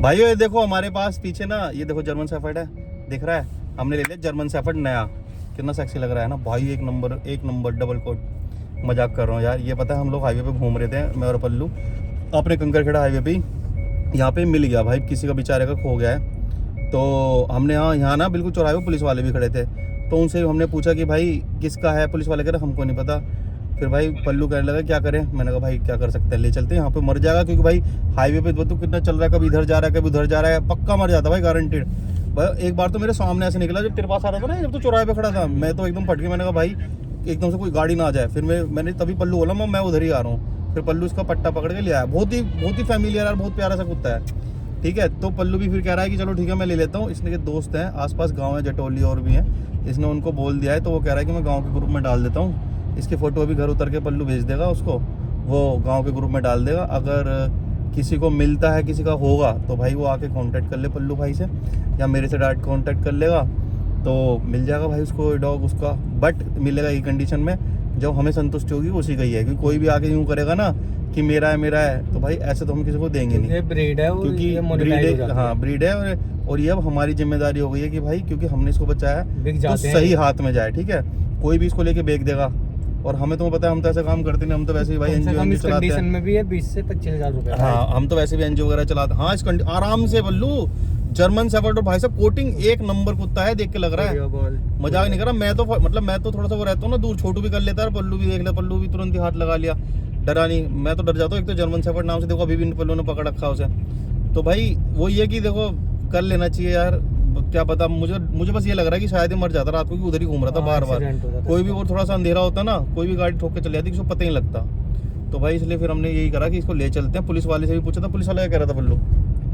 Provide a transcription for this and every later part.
भाइयों ये देखो हमारे पास पीछे ना, ये देखो जर्मन शेफर्ड है, दिख रहा है? हमने ले लिया जर्मन शेफर्ड नया। कितना सेक्सी लग रहा है ना भाई, एक नंबर डबल कोट। मजाक कर रहा हूँ यार। ये पता है हम लोग हाईवे पे घूम रहे थे, मैं और पल्लू, अपने कंकरखेड़ा हाईवे पे। यहाँ पे मिल गया भाई, किसी का बेचारे का खो गया है। तो हमने यहाँ ना बिल्कुल चौराहे पे पुलिस वाले भी खड़े थे, तो उनसे हमने पूछा कि भाई किसका है। पुलिस वाले कह रहे हमको नहीं पता। फिर भाई पल्लू कहने लगा क्या करें। मैंने कहा भाई क्या कर सकते हैं, ले चलते हैं, यहाँ पे मर जाएगा। क्योंकि भाई हाईवे पे तो कितना चल रहा है, कभी इधर जा रहा है कभी उधर जा रहा है, पक्का मर जाता भाई, गारंटेड। भाई एक बार तो मेरे सामने ऐसे निकला जब तेरे पास आ रहा था ना, जब तो चौराहे पे खड़ा था, मैं तो एकदम फट गया। मैंने कहा भाई एकदम से कोई गाड़ी ना आ जाए। फिर मैंने तभी पल्लू बोला मैं उधर ही आ रहा हूँ। फिर पल्लू इसका पट्टा पकड़ के ले आया। बहुत ही फैमिलियर यार, बहुत प्यारा सा कुत्ता है। ठीक है, तो पल्लू भी फिर कह रहा है कि चलो ठीक है मैं ले लेता हूँ। इसने के दोस्त हैं आसपास, गांव है जटोली और भी हैं, इसने उनको बोल दिया है। तो वो कह रहा है कि मैं गांव के ग्रुप में डाल देता हूँ। इसकी फ़ोटो अभी घर उतर के पल्लू भेज देगा उसको, वो गांव के ग्रुप में डाल देगा। अगर किसी को मिलता है, किसी का होगा, तो भाई वो आके कांटेक्ट कर ले पल्लू भाई से, या मेरे से डायरेक्ट कांटेक्ट कर लेगा, तो मिल जाएगा भाई उसको डॉग उसका। बट मिलेगा ये कंडीशन में, जब हमें संतुष्टि होगी उसी का ही है। क्योंकि कोई भी आके यूँ करेगा ना कि मेरा है, तो भाई ऐसे तो हम किसी को देंगे नहीं। ये ब्रीड है, क्योंकि ब्रीड है, हाँ ब्रीड है। और ये अब हमारी जिम्मेदारी हो गई है कि भाई क्योंकि हमने इसको बचाया तो सही हाथ में जाए। ठीक है, कोई भी इसको लेके बेच देगा, और हमें तो पता है हम तो ऐसे काम करते नहीं। हम तो वैसे ही भाई एनजीओ चलाते हैं में भी है 20 से 25,000 रुपए। हाँ, हम तो वैसे भी एनजीओ वगैरह चलाते हैं। हाँ, इस आराम से बल्लू जर्मन शेफर्ड, और भाई साहब कोटिंग एक नंबर कुत्ता है, देख के लग रहा है, मजाक नहीं कर रहा। मैं तो थोड़ा सा वो रहता हूँ ना दूर, छोटू भी कर लेता है, पल्लू भी देख ले, पल्लू भी तुरंत ही हाथ लगा लिया, डरा नहीं। मैं तो डर जाता हूँ। एक तो जर्मन शेफर्ड नाम से देखो अभी भी पल्लू ने पकड़ रखा उसे। तो भाई वो ये कि देखो कर लेना चाहिए यार, क्या पता। मुझे बस ये लग रहा है कि शायद ही मर जाता रात को, कि उधर ही घूम रहा था बार बार। कोई भी और थोड़ा सा अंधेरा होता ना, कोई भी गाड़ी ठोक के चली जाती, किसी को पता ही नहीं लगता। तो भाई इसलिए फिर हमने यही करा कि इसको ले चलते हैं। पुलिस वाले से भी पूछा था, पुलिस वाला क्या कह रहा था पल्लू,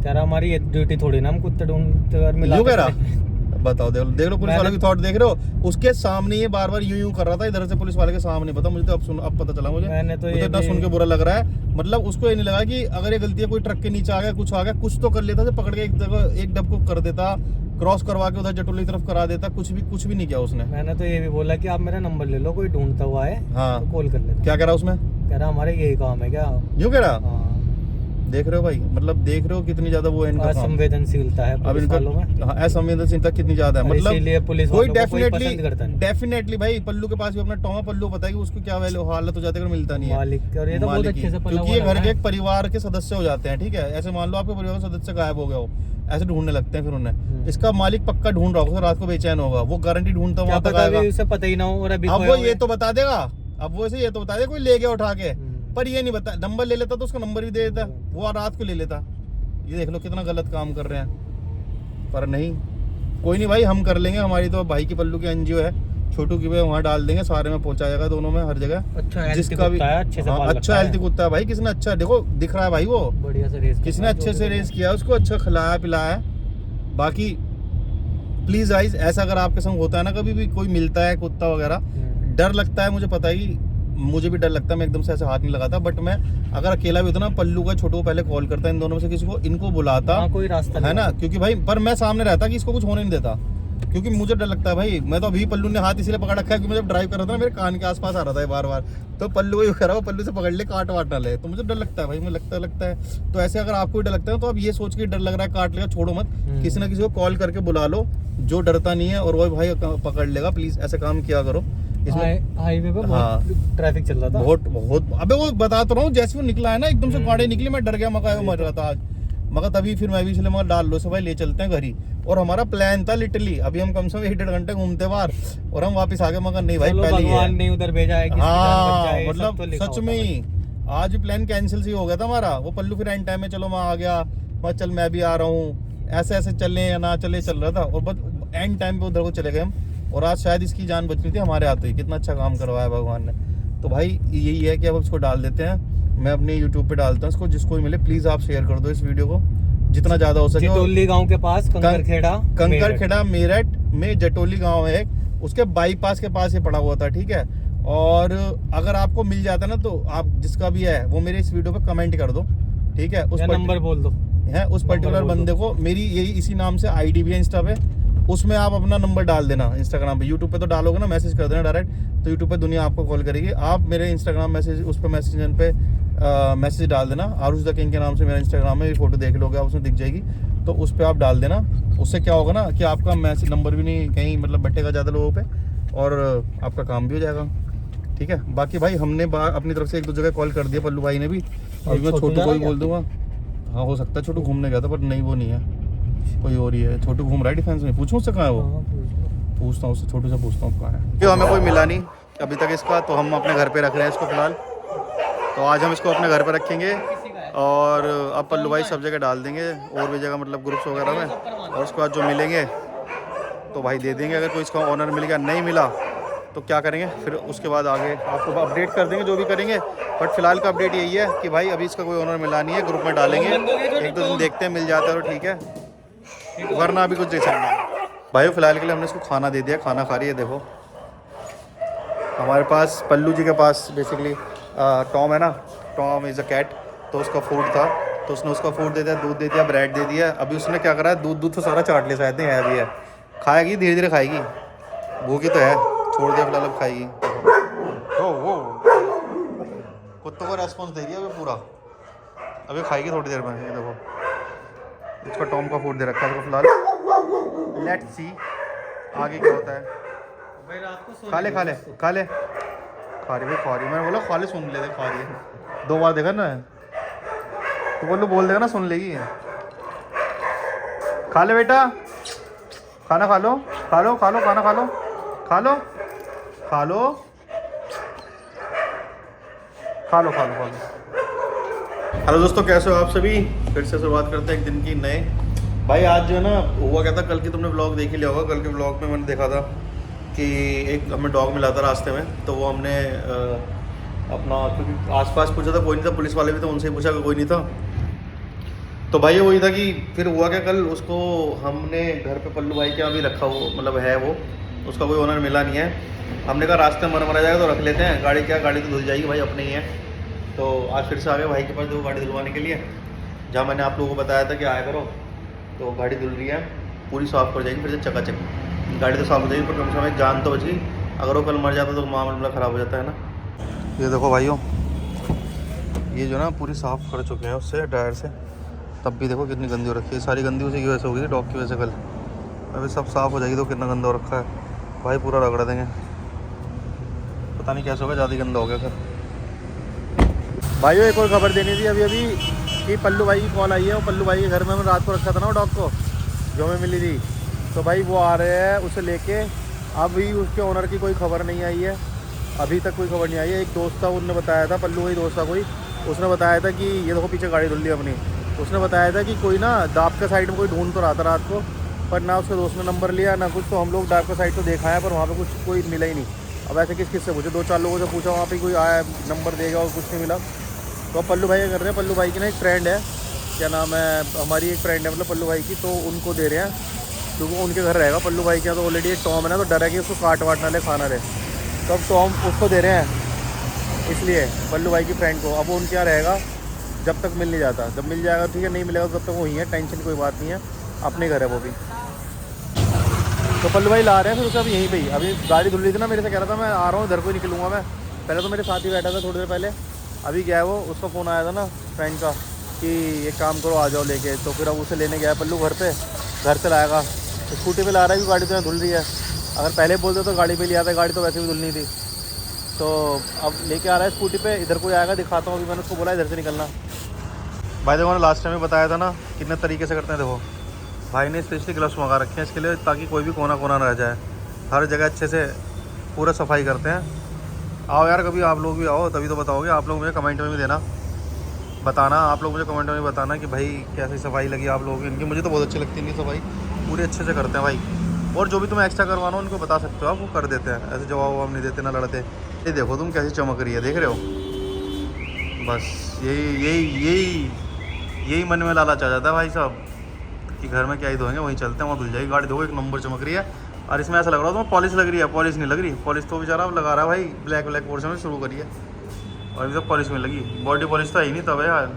कह रहा हमारी ड्यूटी थोड़ी ना हम कुत्ते ढूंढते मिला। कह रहा बताओ, देख लो पुलिस वाले की थॉट देख रहे हो। उसके सामने ये बार बार यूं कर रहा था, इधर से पुलिस वाले के सामने। पता मुझे तो अब पता चला मुझे। मैंने तो इतना सुन के बुरा लग रहा है। मतलब उसको ये नहीं लगा कि अगर ये गलती है, कोई ट्रक के नीचे आ गया, कुछ तो कर लेता, तो पकड़ के एक जगह एक डब को कर देता, क्रॉस करवा के उधर जटोली की तरफ करा देता। कुछ भी नहीं किया उसने। मैंने तो ये भी बोला कि आप मेरा नंबर ले लो, कोई ढूंढता हुआ है हाँ तो कॉल कर लेना। क्या कह रहा उसमें, कह रहा हमारे यही काम है क्या, यूं कह रहा। हाँ। देख रहे हो भाई, मतलब देख रहे हो कितनी ज्यादा वो है इनका काम। संवेदनशीलता है अब इनका असंवेदनशीलता कितनी ज्यादा है। मतलब इसीलिए पुलिस कोई वालों को कोई पसंद करता नहीं। डेफिनेटली भाई पल्लू के पास भी अपना टॉमा पल्लू पता है कि उसको क्या वैल्यू हालत हो जाती है अगर मिलता नहीं है मालिक। और ये तो बहुत अच्छे से पला क्योंकि ये घर के एक परिवार के सदस्य हो जाते हैं। ठीक है, ऐसे मान लो आपके परिवार का सदस्य गायब हो गया हो, ऐसे ढूंढने लगते हैं। फिर उन्हें इसका मालिक पक्का ढूंढ रहा होगा, रात को बेचैन होगा, वो गारंटी ढूंढता वहां तक आएगा, उसे पता ही ना हो। और अभी अब वो ये तो बता देगा, अब वो ऐसे ये तो बता देगा कोई ले गया उठा के, पर ये नहीं बता। नंबर ले लेता तो उसका नंबर भी दे देता, वो रात को ले लेता। ये देख लो कितना गलत काम कर रहे हैं। पर नहीं, कोई नहीं भाई, हम कर लेंगे। हमारी तो भाई की पल्लू की एनजीओ है, छोटू की वहाँ डाल देंगे, सारे में पहुंचा जाएगा, दोनों में, हर जगह। अच्छा जिसका भी अच्छा हेल्थी कुत्ता है भाई, किसने अच्छा देखो दिख रहा है भाई, वो बढ़िया से रेस, किसने अच्छे से रेस किया, उसको अच्छा खिलाया पिलाया। बाकी प्लीज गाइस, ऐसा अगर आपके संग होता है ना, कभी भी कोई मिलता है कुत्ता वगैरह, डर लगता है, मुझे पता है, मुझे भी डर लगता है, मैं एकदम से ऐसे हाथ नहीं लगाता। बट मैं अगर अकेला भी होता ना, पल्लू का छोटू को पहले कॉल करता, इन दोनों में से किसी को, इनको बुलाता, कोई रास्ता है ना। क्योंकि भाई पर मैं सामने रहता कि इसको कुछ होने नहीं देता, क्योंकि मुझे डर लगता है भाई। मैं तो अभी पल्लू ने हाथ इसीलिए पकड़ रखा है कि मैं जब ड्राइव कर रहा था ना, मेरे कान के आसपास आ रहा था बार बार, तो पल्लू को करा, पल्लू से पकड़ ले, काट वाट ना ले, तो मुझे डर लगता है भाई, मुझे लगता है। तो ऐसे अगर आपको डर लगता है तो आप ये सोच के डर लग रहा है काट लेगा, छोड़ो मत, किसी ना किसी को कॉल करके बुला लो जो डरता नहीं है, और वो भाई पकड़ लेगा। प्लीज ऐसा काम किया करो। हाईवे पे बहुत ट्रैफिक चल रहा था, बहुत। अबे वो बता तो रहा हूँ, जैसे वो निकला है ना, एकदम से गाड़ी निकली, मैं डर गया, मगर मर रहा था आज, मगर तभी फिर मैं भी इसलिए मगर डाल लो से भाई ले चलते हैं घर ही। और हमारा प्लान था लिटरली, अभी हम कम से कम 1-1.5 घंटे घूमते बाहर और हम वापस आ गए, मगर नहीं भाई पहले भगवान ने उधर भेजा है, हाँ मतलब सच में ही आज प्लान कैंसिल से हो गया था हमारा। वो पल्लू फिर एंड टाइम में चलो मैं आ गया, मैं चल मैं भी आ रहा हूँ, ऐसे चले या ना चले चल रहा था, और बस एंड टाइम पे उधर को चले गए हम। और आज शायद इसकी जान बचनी थी हमारे हाथों ही। कितना अच्छा काम करवाया भगवान ने। तो भाई यही है कि अब इसको डाल देते हैं, मैं अपने यूट्यूब पे डालता हूँ इसको, जिसको भी मिले प्लीज आप शेयर कर दो इस वीडियो को जितना ज्यादा हो सके। जटोली गांव के पास कंकरखेड़ा मेरठ में जटोली गांव है, उसके बाईपास के पास ये पड़ा हुआ था। ठीक है, और अगर आपको मिल जाता ना, तो आप जिसका भी है वो मेरे इस वीडियो पे कमेंट कर दो। ठीक है, उस नंबर बोल दो है, उस पर्टिकुलर बंदे को, मेरी यही इसी नाम से आईडी भी है इंस्टा पे, उसमें आप अपना नंबर डाल देना। इंस्टाग्राम पे, यूट्यूब पे तो डालोगे ना, मैसेज कर देना डायरेक्ट, तो यूट्यूब पे दुनिया आपको कॉल करेगी। आप मेरे इंस्टाग्राम मैसेज, उस पर मैसेज पे मैसेज डाल देना, आरुष द किंग के नाम से मेरा इंस्टाग्राम में फ़ोटो देख लोगे आप, उसमें दिख जाएगी, तो उस पर आप डाल देना। उससे क्या होगा ना कि आपका मैसेज नंबर भी नहीं कहीं मतलब बटेगा ज़्यादा लोगों पे, और आपका काम भी हो जाएगा। ठीक है, बाकी भाई हमने अपनी तरफ से 1-2 जगह कॉल कर दिया, पल्लू भाई ने भी। अभी मैं छोटू को ही बोल दूंगा। हाँ हो सकता है छोटू घूमने गया था, पर नहीं वो नहीं है, कोई और ही है। छोटू घूम रहा है डिफेंस में, पूछूं उससे कहाँ है वो, पूछता हूँ उससे, छोटू से पूछता हूँ कहाँ है। क्यों हमें कोई मिला नहीं अभी तक इसका, तो हम अपने घर पे रख रहे हैं इसको फ़िलहाल। तो आज हम इसको अपने घर पे रखेंगे, और अब पल्लू भाई सब जगह डाल देंगे, और भी जगह मतलब ग्रुप्स वगैरह में, और उसके बाद जो मिलेंगे तो भाई दे देंगे। अगर कोई इसका ऑनर मिल गया, नहीं मिला तो क्या करेंगे फिर, उसके बाद आगे आपको अपडेट कर देंगे जो भी करेंगे। बट फिलहाल का अपडेट यही है कि भाई अभी इसका कोई ऑनर मिला नहीं है, ग्रुप में डालेंगे, 1-2 दिन देखते हैं, मिल जाता है तो ठीक है, वरना अभी कुछ डिसाइड नहीं। भाई फिलहाल के लिए हमने इसको खाना दे दिया, खाना खा रही है। देखो हमारे पास पल्लू जी के पास बेसिकली टॉम है ना, टॉम इज़ अ कैट, तो उसका फूड था, तो उसने उसका फूड दे दिया, दूध दे दिया, ब्रेड दे दिया। अभी उसने क्या करा है, दूध तो सारा चाट लिया, शायद नहीं है अभी है, खाएगी धीरे धीरे खाएगी, भूखी तो है, छोड़ दिया फिलहाल, अब खाएगी। ओ कुत्तों को रेस्पॉन्स देगी अभी पूरा, अभी खाएगी थोड़ी देर में। ये देखो इसका टॉम का फूड दे रखा है इसको फिलहाल, लेट्स सी आगे क्या होता है। भाई रात को खा ले खा ले खा ले, खा रही भाई, खा रही, मैंने बोला खा ले, सुन ले, खा रही है, 2 बार देखा ना, तो बोल देगा ना, सुन लेगी। खा ले बेटा, खाना खा लो, खा लो खा लो, खाना खा लो, खा लो खा लो खा लो खा लो खा लो। हेलो दोस्तों, कैसे हो आप सभी? फिर से शुरुआत करते हैं एक दिन की नए। भाई आज जो है ना, हुआ क्या था, कल की तुमने व्लॉग देख ही लिया होगा। कल के व्लॉग में मैंने देखा था कि एक हमें डॉग मिला था रास्ते में, तो वो हमने अपना, क्योंकि आसपास पूछा था, कोई नहीं था, पुलिस वाले भी थे, उनसे पूछा कि कोई नहीं था। तो भाई वही था कि फिर हुआ क्या, कल उसको हमने घर पे पल्लू भाई के यहाँ भी रखा, वो मतलब है वो, उसका कोई ओनर मिला नहीं है। हमने कहा रास्ते में मरा जाएगा तो रख लेते हैं, गाड़ी क्या, गाड़ी तो धुल जाएगी भाई, अपने ही है। तो आज फिर से आ गए भाई के पास जो गाड़ी धुलवाने के लिए, जहाँ मैंने आप लोगों को बताया था कि आया करो। तो गाड़ी धुल रही है, पूरी साफ़ कर जाएगी फिर से चकाचक, गाड़ी तो साफ़ हो जाएगी, पर कम से कम एक जान तो बच गई। अगर वो कल मर जाता तो मामला ख़राब हो जाता है ना। ये देखो भाइयों, ये जो ना पूरी साफ़ कर चुके हैं उससे, ड्रायर से, तब भी देखो कितनी गंदी हो रखी है। सारी गंदी उसी की वजह से हो गई थी, डॉग की वजह से। कल अभी सब साफ़ हो जाएगी तो कितना गंदा हो रखा है भाई, पूरा रगड़ देंगे, पता नहीं कैसे होगा, ज़्यादा गंदा हो गया सर। भाइयों एक और खबर देनी थी अभी कि पल्लू भाई की कॉल आई है। वो पल्लू भाई के घर में हमने रात को रखा था ना वो डॉग को, जो हमें मिली थी, तो भाई वो आ रहे हैं उसे लेके। अभी उसके ओनर की कोई खबर नहीं आई है, अभी तक कोई खबर नहीं आई है। एक दोस्त था, उन्होंने बताया था, पल्लू भाई दोस्त था कोई, उसने बताया था कि ये देखो पीछे गाड़ी धुल ली अपनी, उसने बताया था कि कोई ना दाबका साइड में कोई ढूंढ तो रहा था रात को, पर ना उसके दोस्त ने नंबर लिया ना कुछ। तो हम लोग दाबका साइड तो देखा है, पर वहाँ पे कुछ कोई मिला ही नहीं। अब ऐसे किस से पूछे, 2-4 लोगों से पूछा, वहाँ पे कोई आया नंबर देगा और कुछ नहीं मिला। तो अब पल्लू भाई क्या कर रहे हैं, पल्लू भाई की ना एक फ्रेंड है, क्या नाम है, हमारी एक फ्रेंड है मतलब पल्लू भाई की, तो उनको दे रहे हैं, क्योंकि उनके घर रहेगा पल्लू भाई के यहाँ। तो ऑलरेडी एक टॉम है ना, तो डर है कि उसको काट वाट ना ले, खाना ले, तो अब टॉम उसको दे रहे हैं, इसलिए पल्लू भाई की फ्रेंड को। अब वो उनके यहाँ रहेगा जब तक मिल नहीं जाता, जब मिल जाएगा ठीक है, नहीं मिलेगा तब तक वही है, टेंशन कोई बात नहीं है, अपने घर है वो भी। तो पल्लू भाई ला रहे हैं फिर उसे, अभी यहीं पे ही, अभी गाड़ी धुल रही थी ना, मेरे से कह रहा था मैं आ रहा हूँ, इधर को ही निकलूँगा मैं। पहले तो मेरे साथ ही बैठा था थोड़ी देर पहले, अभी गया है वो, उसका फ़ोन आया था ना फ्रेंड का कि एक काम करो आ जाओ लेके, तो फिर अब उसे लेने गया पल्लू घर पे, घर से लाएगा। स्कूटी पे ला रहा है कि गाड़ी तो धुल रही है, अगर पहले बोलते तो गाड़ी पे ले आता, गाड़ी तो वैसे भी धुलनी थी। तो अब लेके आ रहा है स्कूटी पे, इधर कोई आएगा दिखाता हूँ। अभी मैंने उसको बोला इधर से निकलना। भाई देखो, मैंने लास्ट टाइम भी बताया था ना कितने तरीके से करते हैं। देखो भाई ने स्पेशली ग्लव्स मंगा रखे हैं इसके लिए, ताकि कोई भी कोना कोना ना रह जाए, हर जगह अच्छे से पूरा सफाई करते हैं। आओ यार कभी आप लोग भी आओ, तभी तो बताओगे। आप लोग मुझे कमेंट में भी देना, बताना, आप लोग मुझे कमेंट में भी बताना कि भाई कैसी सफाई लगी आप लोगों की इनकी। मुझे तो बहुत अच्छी लगती है इनकी सफाई, पूरी अच्छे से करते हैं भाई। और जो भी तुम्हें एक्स्ट्रा करवाना हो उनको बता सकते हो आप, वो कर देते हैं, ऐसे जवाब हम नहीं देते ना लड़ते। ये देखो तुम कैसी चमक रही है, देख रहे हो? बस यही मन में लालच आ जाता है भाई साहब कि घर में क्या ही धोएंगे, वहीं चलते हैं, वहाँ धुल जाएगी गाड़ी। देखो एक नंबर चमक रही है, और इसमें ऐसा लग रहा है तो पॉलिश लग रही है, पॉलिश नहीं लग रही। पॉलिश तो बेचारा अब लगा रहा है भाई, ब्लैक पोर्शन में शुरू करी है, और अभी तक पॉलिश में लगी। बॉडी पॉलिश तो है ही नहीं तब यार,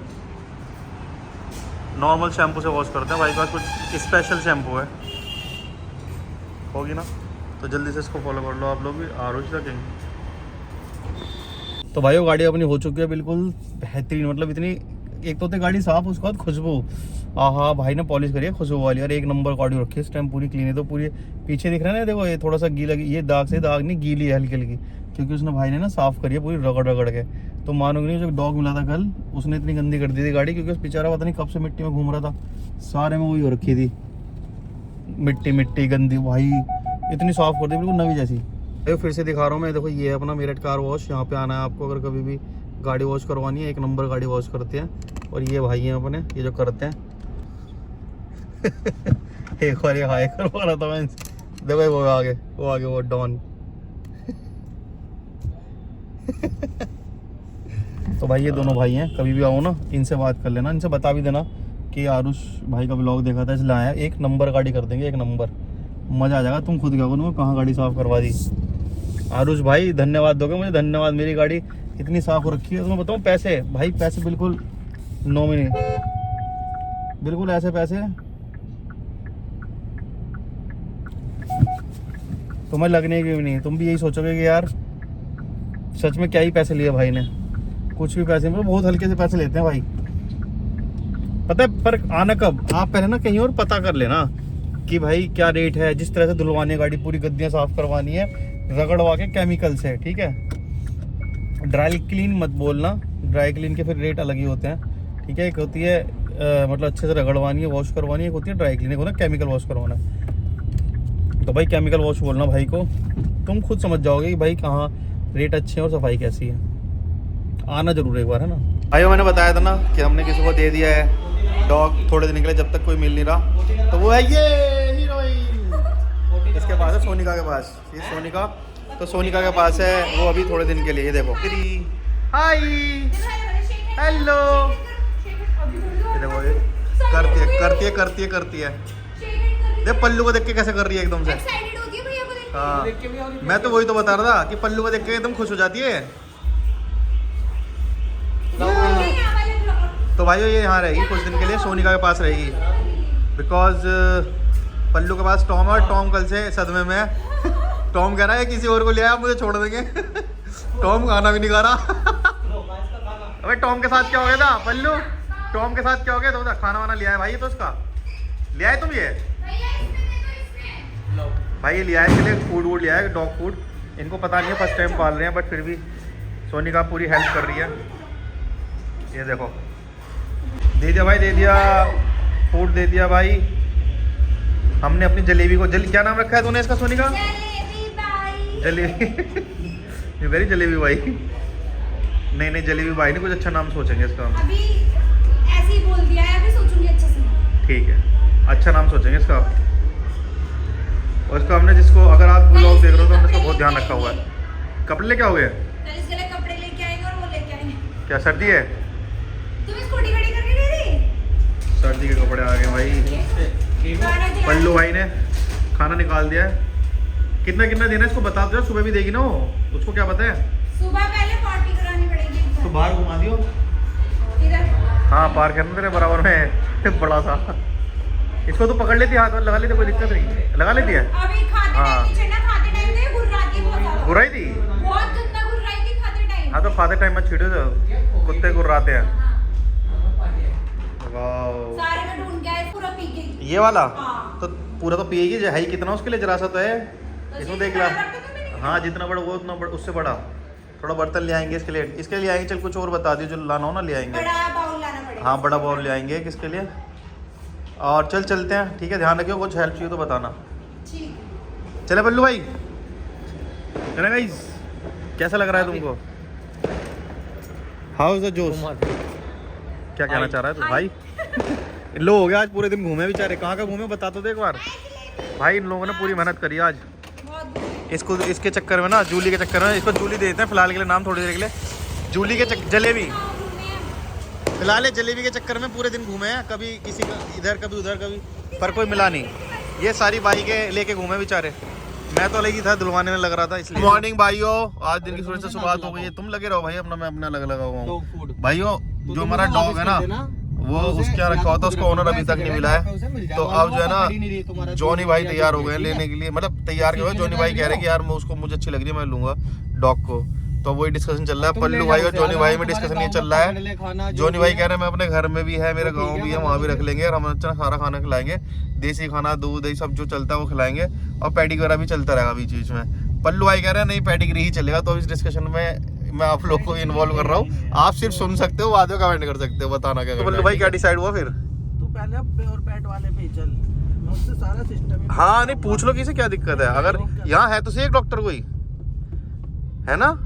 नॉर्मल शैम्पू से वॉश करते हैं भाई, पास कुछ स्पेशल शैम्पू है, होगी ना। तो जल्दी से इसको फॉलो कर लो आप लोग भी, आरुष द किंग। तो भाई वो गाड़ी अपनी हो चुकी है बिल्कुल बेहतरीन, मतलब इतनी, एक तो होती गाड़ी साफ, उसके बाद खुशबू, हाँ भाई ने पॉलिश करी है खुशबू वाली, और एक नंबर गाड़ी रखी है इस टाइम, पूरी क्लीन है। तो पूरी पीछे दिख रहा है ना, देखो ये थोड़ा सा गीला, ये दाग से दाग नहीं, गीली है हल्की हल्की, क्योंकि उसने भाई ने ना साफ करी है पूरी रगड़ रगड़ के। तो मानोगे नहीं, जो डॉग मिला था कल, उसने इतनी गंदी कर दी थी गाड़ी, क्योंकि उस बेचारा पता नहीं कब से मिट्टी में घूम रहा था, सारे में वही हो रखी थी, मिट्टी मिट्टी गंदी, भाई इतनी साफ कर दी बिल्कुल नवी जैसी। ये फिर से दिखा रहा हूँ मैं, देखो ये है अपना मेरठ कार वॉश, यहाँ पे आना है आपको अगर कभी भी गाड़ी वॉश करवानी है, एक नंबर गाड़ी वॉश करते हैं। और ये भाई हैं अपने, ये जो करते हैं एक बार ये हाई करवा रहा था मैं, देखो वो आगे वो डॉन तो भाई ये दोनों भाई हैं, कभी भी आओ ना इनसे बात कर लेना, इनसे बता भी देना कि आरुष भाई का ब्लॉग देखा था इसलिए आया, एक नंबर गाड़ी कर देंगे, एक नंबर, मज़ा आ जाएगा। तुम खुद क्या करो, कहाँ गाड़ी साफ़ करवा दी। आरुष भाई धन्यवाद दोगे मुझे, धन्यवाद, मेरी गाड़ी इतनी साफ़ हो रखी है। तो मैं बताऊँ पैसे, भाई पैसे बिल्कुल नॉमिनी, बिल्कुल ऐसे पैसे तुम्हें लगने की भी नहीं, तुम भी यही सोचोगे कि यार सच में क्या ही पैसे लिए भाई ने, कुछ भी पैसे, मतलब बहुत हल्के से पैसे लेते हैं भाई। पता है पर आना कब, आप पहले ना कहीं और पता कर लेना कि भाई क्या रेट है, जिस तरह से धुलवानी है गाड़ी, पूरी गद्दियाँ साफ करवानी है रगड़वा के केमिकल से, ठीक है। ड्राई क्लीन मत बोलना, ड्राई क्लीन के फिर रेट अलग ही होते हैं, ठीक है। एक होती है मतलब अच्छे से रगड़वानी है, वॉश करवानी है, एक होती है ड्राई क्लीन, एक होता है केमिकल वॉश करवाना। तो भाई केमिकल वॉश बोलना भाई को, तुम खुद समझ जाओगे कि भाई कहाँ रेट अच्छे हैं और सफाई कैसी है। आना जरूर एक बार, है ना भाई। मैंने बताया था ना कि हमने किसी को दे दिया है डॉग थोड़े दिन के लिए, जब तक कोई मिल नहीं रहा। तो वो है ये हीरोइन, इसके पास है सोनिका के पास, ये सोनिका, तो सोनिका के पास है वो अभी थोड़े दिन के लिए। ये देखो हाय हेलो, ये देखो ये करती है देख पल्लू को देख के कैसे कर रही है एकदम से। हाँ मैं तो वही तो बता रहा था कि पल्लू को देख के एकदम खुश हो जाती है। तो भाई ये यहाँ रहेगी कुछ दिन के लिए, सोनिका के पास रहेगी, बिकॉज पल्लू के पास टॉम है, और टॉम कल से सदमे में है। टॉम कह रहा है किसी और को ले आया, मुझे छोड़ देंगे। टॉम खाना भी नहीं खा रहा। अबे टॉम के साथ क्या हो गया था पल्लू, टॉम के साथ क्या हो गया था, खाना वाना लिया है भाई, तो उसका लिया है तुम ये भाई, ये लिया है इसके लिए फूड वूड लिया है, डॉग फूड। इनको पता नहीं है, फर्स्ट टाइम पाल रहे हैं, बट फिर भी सोनिका पूरी हेल्प कर रही है। ये देखो दे दिया भाई, दे दिया फूड, दे दिया भाई। हमने अपनी जलेबी को क्या नाम रखा है तूने इसका सोनिका? जलेबी ये वेरी जलेबी भाई। नहीं जलेबी भाई ने कुछ अच्छा नाम सोचेंगे इसका, अभी ऐसे ही बोल दिया है, अभी सोचूंगी अच्छे से। ठीक है, अच्छा नाम सोचेंगे इसका। और इसको हमने, जिसको अगर आप ब्लॉग देख रहे हो तो हमने इसका बहुत ध्यान रखा हुआ है। कपड़े लेके आओगे? कल इसके लिए कपड़े लेके आएंगे और वो लेके आएंगे। क्या सर्दी है? तुम स्कूटी खड़ी करके गई थी? सर्दी के कपड़े आ गए भाई। पल्लू भाई ने खाना निकाल दिया है। कितना देना है इसको बता दो, सुबह भी देगी ना वो, उसको क्या पता है। सुबह पहले पार्टी करानी पड़ेगी, तो बाहर घुमा दियो इधर। हाँ पार्क है ना तेरे बराबर में बड़ा सा। इसको तो पकड़ लेती, हाथ लगा लेती, कोई दिक्कत नहीं, लगा लेती है। अभी खाते हाँ। टाइम नीचे ना, खाते टाइम तो ये गुर्राती बहुत ज्यादा। गुर्राई थी? बहुत गंदा गुर्राई थी खाते टाइम। हाँ तो खाते टाइम मत छीटो, तो कुत्ते गुर्राते हैं। वाओ सारे में ढूंढ के आए, पूरा पी गई ये वाला। हाँ। तो पूरा तो पिएगी, है ही कितना उसके लिए, जरा सा तो है। तो इसमें जितना देख ला, बड़ा बर्तन तो मैंने हाँ जितना बड़ा वो उतना बड़ा, उससे बड़ा थोड़ा बर्तन ले आएंगे इसके लिए आएंगे। चल कुछ और बता दियो जो लाना हो ना, ले आएंगे। बड़ा बाउल लाना पड़ेगा। हाँ बड़ा बाउल ले आएंगे किसके लिए। और चलते हैं, ठीक है, ध्यान रखियो, कुछ हेल्प चाहिए तो बताना। ठीक। चले बल्लू भाई, चले गाइस, कैसा लग रहा है तुमको? हाउ इज द जोश? क्या कहना चाह रहा है तू भाई? इन लोग हो गया आज पूरे दिन घूमे बेचारे, कहाँ का घूमे बता तो दे एक बार। भाई इन लोगों ने पूरी मेहनत करी आज। इसको इसके चक्कर में ना, जूली के चक्कर में, इसको जूली देते हैं फिलहाल के लिए नाम, थोड़ी देर के लिए जूली के जलेबी, फिलहाल ये जलेबी के चक्कर में पूरे दिन घूमे हैं, कभी किसी का इधर कभी उधर कभी, पर कोई मिला नहीं। ये सारी बाइकें लेके घूमे बेचारे, मैं तो अलग ही था, धुलवाने में लग रहा था इसलिए। मॉर्निंग भाइयों, आज दिन की सूरज से शुरुआत हो गई है। तुम लगे रहो भाई अपना, मैं अपना अलग लगा हुआ हूँ भाइयों। जो हमारा डॉग है ना, वो उसके यहाँ रखा होता है, उसका ओनर अभी तक नहीं मिला है। तो अब जो है ना, जॉनी भाई तैयार हो गए लेने के लिए, मतलब तैयार क्यों है, जॉनी भाई कह रहे हैं कि यार मैं उसको, मुझे अच्छी लग रही है, मैं लूंगा डॉग को। तो वही डिस्कशन चल रहा है पल्लू भाई और जोनी भाई में डिस्कशन ये चल रहा है। जोनी भाई कह रहे हैं मैं अपने घर में भी है, मेरे गाँव भी है, वहाँ भी रख लेंगे और हम अच्छा सारा खाना खिलाएंगे, देसी खाना दूध दही सब जो चलता है वो खिलाएंगे और पैडिग्री वगैरह भी चलता रहेगा बीच बीच में। पल्लू भाई कह रहे हैं नहीं पैडिग्री ही चलेगा। तो इस डिस्कशन में मैं आप लोग को इन्वॉल्व कर रहा हूँ, आप सिर्फ सुन सकते हो, बाद में कमेंट कर सकते हो, बताना क्या। पल्लू भाई क्या डिसाइड हुआ फिर? तू पहले प्योर पेट वाले पे चल, मैं उससे सारा सिस्टम। हाँ नहीं पूछ लो किसे क्या दिक्कत है, अगर यहाँ है तो सही एक डॉक्टर कोई है ना।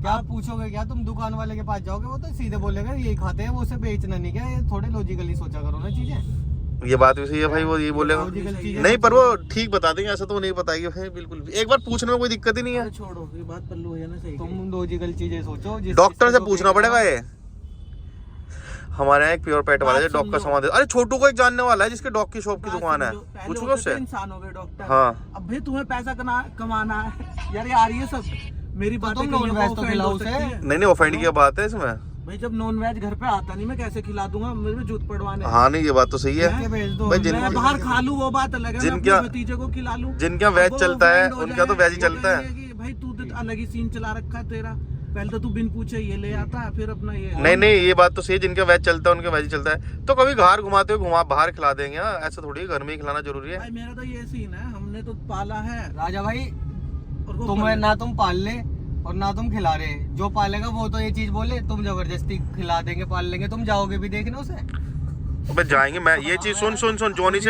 क्या पूछोगे क्या तुम? दुकान वाले के पास जाओगे, वो तो सीधे बोलेगा यही खाते हैं, वो उसे बेचना नहीं। क्या ये थोड़े लॉजिकली सोचा करो ना चीजें। ये बात भी सही है भाई, वो ये बोलेगा नहीं पर वो ठीक बता देंगे, ऐसा तो नहीं बताएंगे भाई बिल्कुल भी। एक बार पूछने में कोई दिक्कत ही नहीं है। छोड़ो ये बात, पल्लू है ना सही। तुम लॉजिकल चीजें सोचो। डॉक्टर से पूछना पड़ेगा ये। हमारे यहाँ एक प्योर पेट वाला है डॉग का सामान दे। अरे छोटू को एक जानने वाला है जिसके डॉग की शॉप की दुकान है, पूछोगे उससे। इंसान हो गए डॉक्टर। हाँ अब भाई तुम्हें पैसा कमाना है यार, ये आ रही है सब मेरी बातें। नॉन वेज तो खिलाओ उसे। नहीं ऑफेंड की बात है इसमें भाई, जब नॉन वेज घर पे आता नहीं मैं कैसे खिला दूंगा, मुझे जूत पड़वाने। हाँ नहीं ये बात तो सही है भाई। मैं बाहर खा लूं वो बात अलग है, जिनका भतीजे को खिला लूं, जिनका वेज चलता है उनका तो वेज ही चलता है। भाई तू तो अलग ही सीन चला रखा है तेरा, पहले तो तू बिन पूछे ये ले आता है फिर अपना ये। नहीं ये बात तो सही है, जिनका वेज चलता है उनका वेज ही चलता है। तो कभी घर घुमाते हुए बाहर खिला देंगे, ऐसा थोड़ी घर में ही खिलाना जरूरी है। भाई मेरा तो ये सीन है, हमने तो पाला है राजा भाई। तुम्हें ना तुम पाल ले और ना तुम खिला रहे, जो पालेगा वो तो ये चीज बोले तुम जबरदस्ती खिला देंगे पाल लेंगे, तुम जाओगे भी देखने उसे। अबे जाएंगे, मैं ये चीज सुन जोनी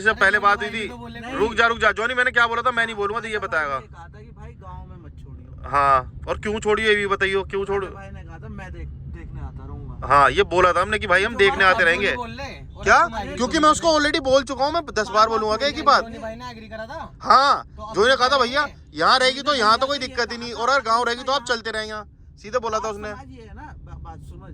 से पहले बात हुई थी। रुक जा जोनी, मैंने क्या बोला था मैं नहीं बोलूंगा तो ये बताएगा। कहा था कि भाई गांव में मत छोड़ियो। हाँ और क्यों छोड़िए ये भी बताइए, क्यों छोड़। भाई ने कहा था मैं देखने आता रहूंगा। हाँ ये बोला था हमने कि भाई हम देखने आते रहेंगे। क्या? क्योंकि मैं उसको ऑलरेडी बोल चुका हूँ, मैं 10 बार बोलूंगा क्या एक ही बात। हाँ जो ने कहा था भैया यहाँ रहेगी तो यहाँ तो कोई दिक्कत ही नहीं, और अगर गाँव रहेगी तो आप चलते रहे यहाँ, सीधे बोला था उसने। बात समझ,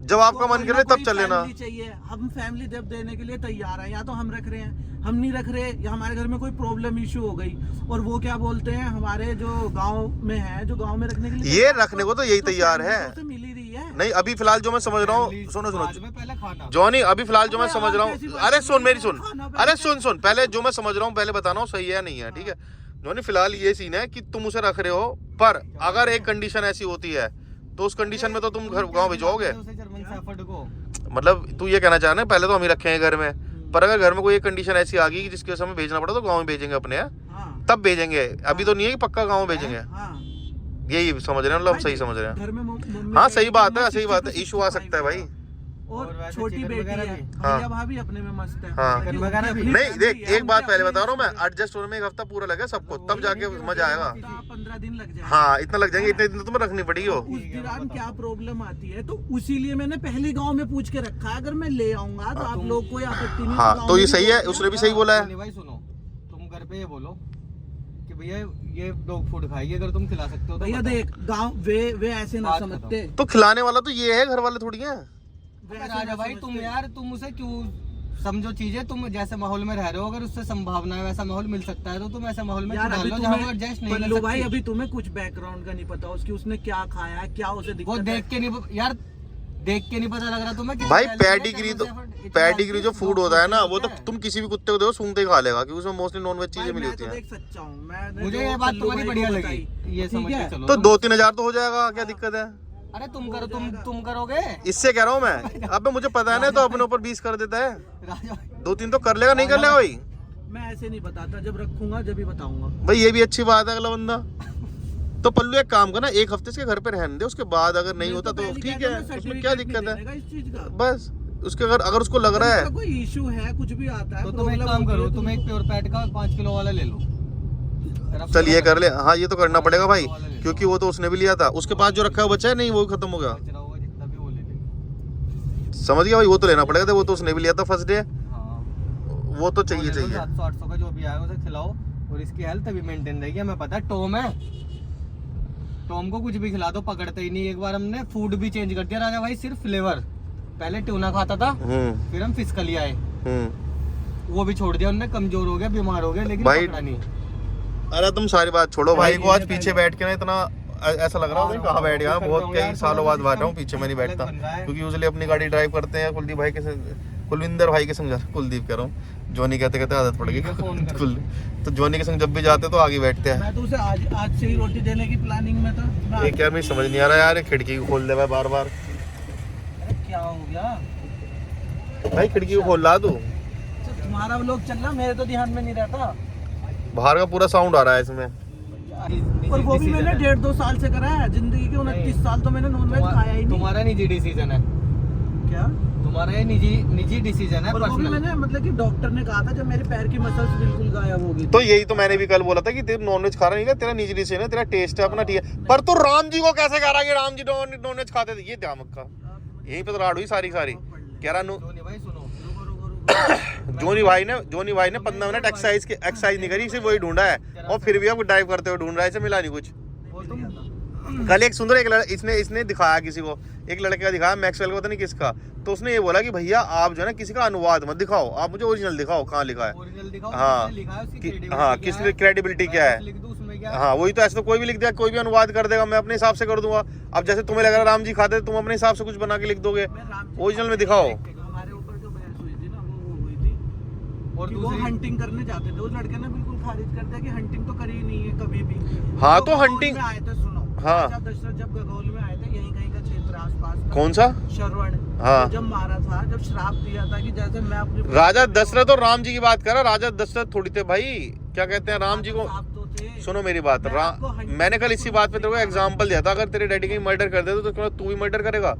जब आपका मन करे तब चल लेना। चाहिए हम फैमिली जब देने के लिए तैयार हैं, या तो हम रख रहे हैं, हम नहीं रख रहे, या हमारे घर में कोई प्रॉब्लम इशू हो गई और वो क्या बोलते हैं हमारे जो गांव में है, जो गांव में रखने के लिए ये रखने को तो यही तैयार है। मिल ही रही है। नहीं अभी फिलहाल जो मैं समझ रहा हूँ, सुनो जॉनी, अभी फिलहाल जो मैं समझ रहा हूँ, अरे सुन मेरी सुन, अरे सुन पहले जो मैं समझ रहा हूँ पहले बताना सही है नहीं है, ठीक है जॉनी। फिलहाल ये सीन है कि तुम उसे रख रहे हो, पर अगर एक कंडीशन ऐसी होती है तो उस कंडीशन में तो तुम घर गाँव भेजोगे। मतलब तू ये कहना चाह रहा है पहले तो हम ही रखे हैं घर में, पर अगर घर में कोई एक कंडीशन ऐसी आ गई जिसकी वजह से हमें भेजना पड़ा तो गाँव में भेजेंगे अपने, तब भेजेंगे। अभी तो नहीं है कि पक्का गाँव में भेजेंगे, यही समझ रहे हैं, मतलब सही समझ रहे हैं। घर में हाँ सही बात है, इशू आ सकता है भाई। और छोटी बेटी है, भैया भाभी अपने में मस्त है। हाँ नहीं देख एक बात पहले बता रहा हूँ मैं, एडजस्ट होने में एक हफ्ता पूरा लगे सबको, तब जाके मजा आएगा। 15 दिन लग जाएंगे। हाँ इतना लग जाएंगे, इतने दिन तो तुम्हें रखनी पड़ेगी। उस दौरान क्या प्रॉब्लम आती है तो उसीलिए मैंने पहले गांव में पूछ के रखा है, अगर मैं ले आऊंगा तो आप लोग कोई आपत्ति नहीं। हाँ तो ये सही है, उसने भी सही बोला है। भाई सुनो, तुम घर पे ये बोलो कि भैया ये डॉग फूड खाइए, अगर तुम खिला सकते हो तो। भैया देख गांव वे ऐसे ना समझते, तो खिलाने वाला तो ये है, घर वाले थोड़ी है। राजा भाई तुम उसे क्यों समझो चीजें, तुम जैसे माहौल में रह रहे हो, अगर उससे संभावना है वैसा माहौल मिल सकता है तो तुम ऐसे माहौल में डाल लो जहां वो एडजस्ट नहीं कर सकती। भाई अभी तुम्हें कुछ बैकग्राउंड का नहीं पता उसकी, उसने क्या खाया है, क्या उसे दिक्कत वो देख के नहीं यार, देख के नहीं पता लग रहा तुम्हें भाई। पेडिग्री जो फूड होता है ना, वो तो तुम किसी भी कुत्ते को दो सूंघते ही खा लेगा, क्योंकि उसमें मोस्टली नॉन वेज चीजें मिली होती है। मुझे ये बात तुम्हारी बढ़िया लगी, ये समझ के चलो। तो 2-3 हजार तो हो जाएगा, क्या दिक्कत है? अरे तुम करो, तुम करोगे, इससे कह रहा हूँ मैं। अब मुझे पता है ना, तो अपने ऊपर 20 कर देता है। 2-3 तो कर लेगा, नहीं कर लेगा भाई। मैं ऐसे नहीं बताता, जब रखूंगा जब ही बताऊंगा भाई। ये भी अच्छी बात है, अगला बंदा तो पल्लू एक काम करना, एक हफ्ते इसके घर पे रहने दे, उसके बाद अगर नहीं होता तो ठीक है, उसमें क्या दिक्कत है इस चीज का। बस उसके अगर उसको लग रहा है कोई इशू है, कुछ भी आता है तो तुम एक काम करो, तुम एक प्योर पेट का 5 किलो वाला ले लो। चल ये कर ले। हाँ ये तो करना पड़ेगा भाई, क्योंकि वो तो उसने भी लिया था, उसके पास जो रखा है वो बचा है नहीं, वो खत्म हो गया। समझ गया भाई, वो तो लेना पड़ेगा था, वो तो उसने भी लिया था फर्स्ट डे। वो तो चाहिए 700-800 का जो भी आएगा उसे खिलाओ, और इसकी हेल्थ अभी मेंटेन रहेगी। हमें पता है टॉम है, टॉम को कुछ भी खिला दो पकड़ते ही नहीं। एक बार हमने फूड भी चेंज कर दिया राजा भाई, सिर्फ फ्लेवर। पहले ट्यूना खाता था, फिर हम फिश कली आए, वो भी छोड़ दिया उन्होंने, कमजोर हो गया, बीमार हो गया, लेकिन पकड़ा नहीं। अरे तुम सारी बात छोड़ो भाई को, आज पीछे बैठ के ना इतना ऐसा लग रहा है कहाँ बैठ गया। बहुत कई सालों बाद बैठ रहा हूँ, पीछे मैं नहीं बैठता, क्योंकि यूजुअली अपनी गाड़ी ड्राइव करते हैं कुलदीप भाई के, कुलविंदर भाई के संग, कुलदीप कह रहा हूँ, जोनी कहते कहते आदत पड़ गई फोन कर। खुल। तो जोनी के संग जब भी जाते तो आगे बैठते हैं। मैं तो उसे आज से ही रोटी देने की प्लानिंग में था। मैं ये क्या मुझे समझ नहीं आ रहा यार, ये खिड़की को खोल दे भाई बार बार। अरे क्या हो गया? भाई खिड़की को खोल ला तू। अच्छा, तुम्हारा लोग चल रहा, मेरे तो ध्यान में नहीं रहता। बाहर का पूरा साउंड आ रहा है इसमें। और वो भी मैंने 1.5-2 साल से करा है। जिंदगी के 29 साल तो मैंने नॉनवेज खाया ही नहीं। तुम्हारा निजी डिसीजन है, क्या? तुम्हारा ये निजी डिसीजन है और वो भी पर्सनल। मैंने मतलब कि डॉक्टर ने कहा था जब मेरे पैर की मसल्स बिल्कुल गायब हो गई। तो यही तो मैंने भी कल बोला था कि तेरे नॉनवेज खा रहा नहीं, तेरा निजी डिसीजन है, तेरा टेस्ट है अपना, ठीक है। पर तू राम जी को कैसे कह रहा कि राम जी नॉनवेज खाते थे? ये ध्यान का यही पे तो राड़ हुई सारी कह रहा जोनी भाई सुनो, जोनी भाई ने 15 मिनट एक्सरसाइज नहीं करी, सिर्फ वही ढूंढा है और फिर भी अब ड्राइव करते हुए ढूंढ रहा है, इसे मिला नहीं कुछ। वो तुम कल एक सुंदर इसने दिखाया किसी को, एक लड़के का दिखाया, मैक्सवेल का पता नहीं किसका, तो उसने ये बोला कि भैया आप जो है ना किसी का अनुवाद मत दिखाओ, आप मुझे ओरिजिनल दिखाओ कहाँ लिखा है। ओरिजिनल दिखाओ, हाँ, किसने लिखा है, उसकी कि- credibility हाँ, क्या किसने है, क्रेडिबिलिटी क्या है। लिख दूं उसमें क्या है? हाँ वही तो, ऐसे तो कोई भी लिख दिया, कोई भी अनुवाद कर देगा, मैं अपने हिसाब से कर दूंगा। अब जैसे तुम्हें लग रहा राम जी खाते, तुम अपने हिसाब से कुछ बना के लिख दोगे, ओरिजिनल में दिखाओ। हमारे ऊपर जो बहस हुई थी ना वो हुई थी और कि वो दूसरी हंटिंग करने जाते थे। उस लड़के ने बिल्कुल खारिज कर दिया कि हंटिंग तो करी ही नहीं है कभी भी। हाँ, वो तो गगौल hunting- में आए थे, सुनो। हाँ। राजा दशरथ जब गगौल में आए थे, यहीं कहीं का क्षेत्र आसपास का, कौन सा? श्रवण, हाँ। तो जब मारा था, जब श्राप दिया था कि जैसे मैं अपनी राजा दशरथ और राम जी की बात कर रहा, राजा दशरथ थोड़ी थे भाई, क्या कहते हैं राम जी को। आप तो थे। सुनो मेरी बात, मैं आपको hunting मैंने कल इसी बात पे तेरे को एग्जांपल दिया था, अगर तेरे डैडी का मर्डर कर दे तो तू भी मर्डर करेगा,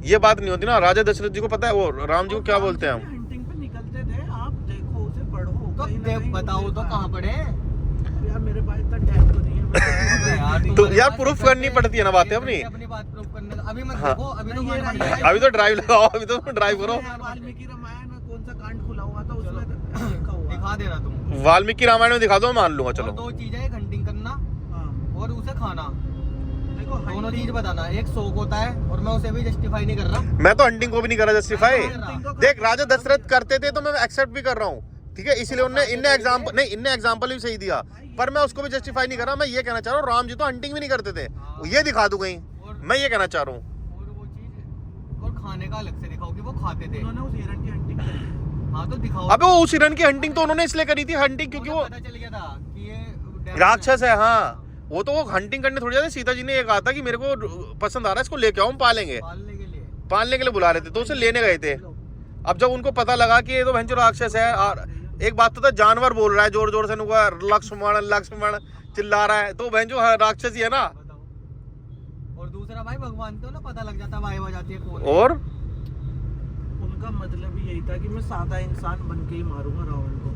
ये बात नहीं होती ना। राजा दशरथ जी को पता है वो राम जी को क्या बोलते हैं हम। हंटिंग पे निकलते थे, आप देखो उसे, पढ़ो तो कहीं ना देख कहीं बताओ उसे तो था। कहाँ पड़े हैं? यार मेरे पास इतना टाइम तो नहीं है। यार, तो तुम्हारे यार पास प्रूफ एक करनी घंटे- पड़ती है ना बातें एक अपनी। घंटे अपनी बात प्रूफ करने का। अभी मत हाँ। देखो, अभी तो नहीं, ये तुम्हारे नहीं, पास- अभी तो ड्राइव लगाओ, अभी तो ड्राइव करो। वाल्मीकि रामायण में कौन सा कांड खुला हुआ था उसमें लिखा हुआ दिखा देना तुम। वाल्मीकि रामायण में दिखा दो, मान लूंगा और चलो। दो चीजें, एक हंटिंग करना हाँ। और उसे खाना, देखो दोनों hunting- चीज बताना। एक शौक होता है और मैं उसे भी जस्टिफाई नहीं कर रहा। मैं तो हंटिंग को भी नहीं कर रहा जस्टिफाई। hunting को देख राजा दशरथ करते थे तो मैं एक्सेप्ट भी कर रहा हूँ, ठीक है, इसलिए इनने एग्जांपल भी सही दिया, पर मैं उसको भी जस्टिफाई नहीं कर रहा। मैं ये कहना चाह रहा हूँ राम जी तो हंटिंग भी नहीं करते थे, ये दिखा दूं कहीं, मैं ये कहना चाह रहा हूँ। और वो चीज और खाने का अलग से दिखाओ कि वो खाते थे। उन्होंने उस हिरण की हंटिंग करी। हाँ तो दिखाओ। अबे वो उस हिरण की हंटिंग तो उन्होंने इसलिए करी थी, हंटिंग क्योंकि वो पता चल गया था कि ये राक्षस है। हाँ वो तो वो हंटिंग करने थोड़ी जाते, सीता जी ने ये कहा था कि मेरे को पसंद आ रहा है, इसको लेके आओ, हम पालेंगे, पालने के लिए बुला रहे थे, तो उसे लेने गए थे। अब जब उनको पता लगा कि ये तो भैंचो राक्षस है, और एक बात तो था जानवर बोल रहा है जोर जोर से, नुका लक्ष्मण लक्ष्मण चिल्ला रहा है, तो भैंचो राक्षस ही है ना। और दूसरा भाई भगवान को ना पता लग जाता वाई जाती है कौन है। और उनका मतलब ही यही था कि मैं सादा इंसान बन के ही मारूंगा रावण को।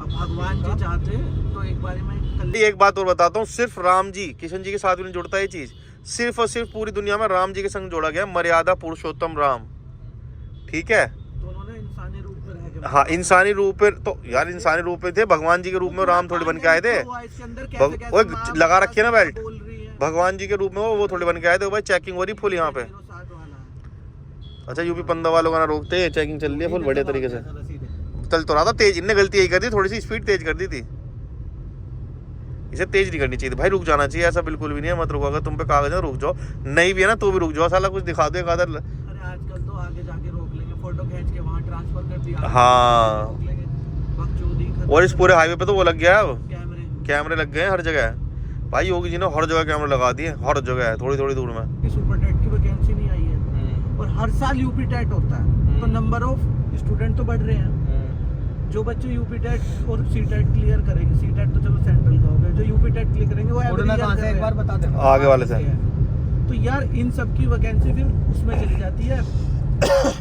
अब भगवान जी चाहते तो एक बार मैं एक बात और बताता हूँ, सिर्फ राम जी किशन जी के साथ भी नहीं जुड़ता ये चीज, सिर्फ और सिर्फ पूरी दुनिया में राम जी के संग जोड़ा गया, मर्यादा पुरुषोत्तम राम, ठीक है। तो उन्होंने इंसानी रूप में रह के हाँ इंसानी रूप में, तो यार इंसानी रूप में थे, भगवान जी के रूप में राम थोड़ी बन के आए थे। इसके अंदर कैसे कैसे वो माँ लगा रखी है ना बेल्ट, बोल रही है। भगवान जी के रूप में वो थोड़ी बन के आए थे। भाई चेकिंग हो रही फुल यहाँ पे। 007 वाला। अच्छा यूपी 15 वालों का ना रोकते, चेकिंग चल रही है फुल बढ़िया तरीके से। चल तो रहा था तेज, इनने गलती यही कर दी, थोड़ी सी स्पीड तेज कर दी थी, इसे तेज नहीं करनी चाहिए भाई, रुक जाना चाहिए, ऐसा बिल्कुल भी नहीं है, मत रुको, अगर तुम पे कागज है रुक जाओ, नहीं भी है ना तो भी रुक जाओ, साला कुछ दिखा दो एक आधा। अरे आजकल तो आगे जाके रोक लेंगे, फोटो खींच के वहाँ ट्रांसफर कर दिया। हाँ। रोक लेंगे, बकचोदी खत्म। और इस पूरे हाईवे पे तो वो लग गया है, कैमरे कैमरे लग गए हैं हर जगह भाई, योगी जी ने हर जगह कैमरे लगा दिए, हर जगह थोड़ी थोड़ी दूर में। की सुपर टेट की वैकेंसी नहीं आई है और हर साल यूपी टेट होता है, तो नंबर ऑफ स्टूडेंट तो बढ़ रहे हैं। जो बच्चे यूपी टेट और सी टेट क्लियर करेंगे, सी टेट तो चलो सेंट्रल का हो गया, जो यूपी टेट क्लियर करेंगे वो उड़ना कहाँ से एक बार बता देना। आगे वाले से तो यार इन सब की वैकेंसी फिर उसमें चली जाती है।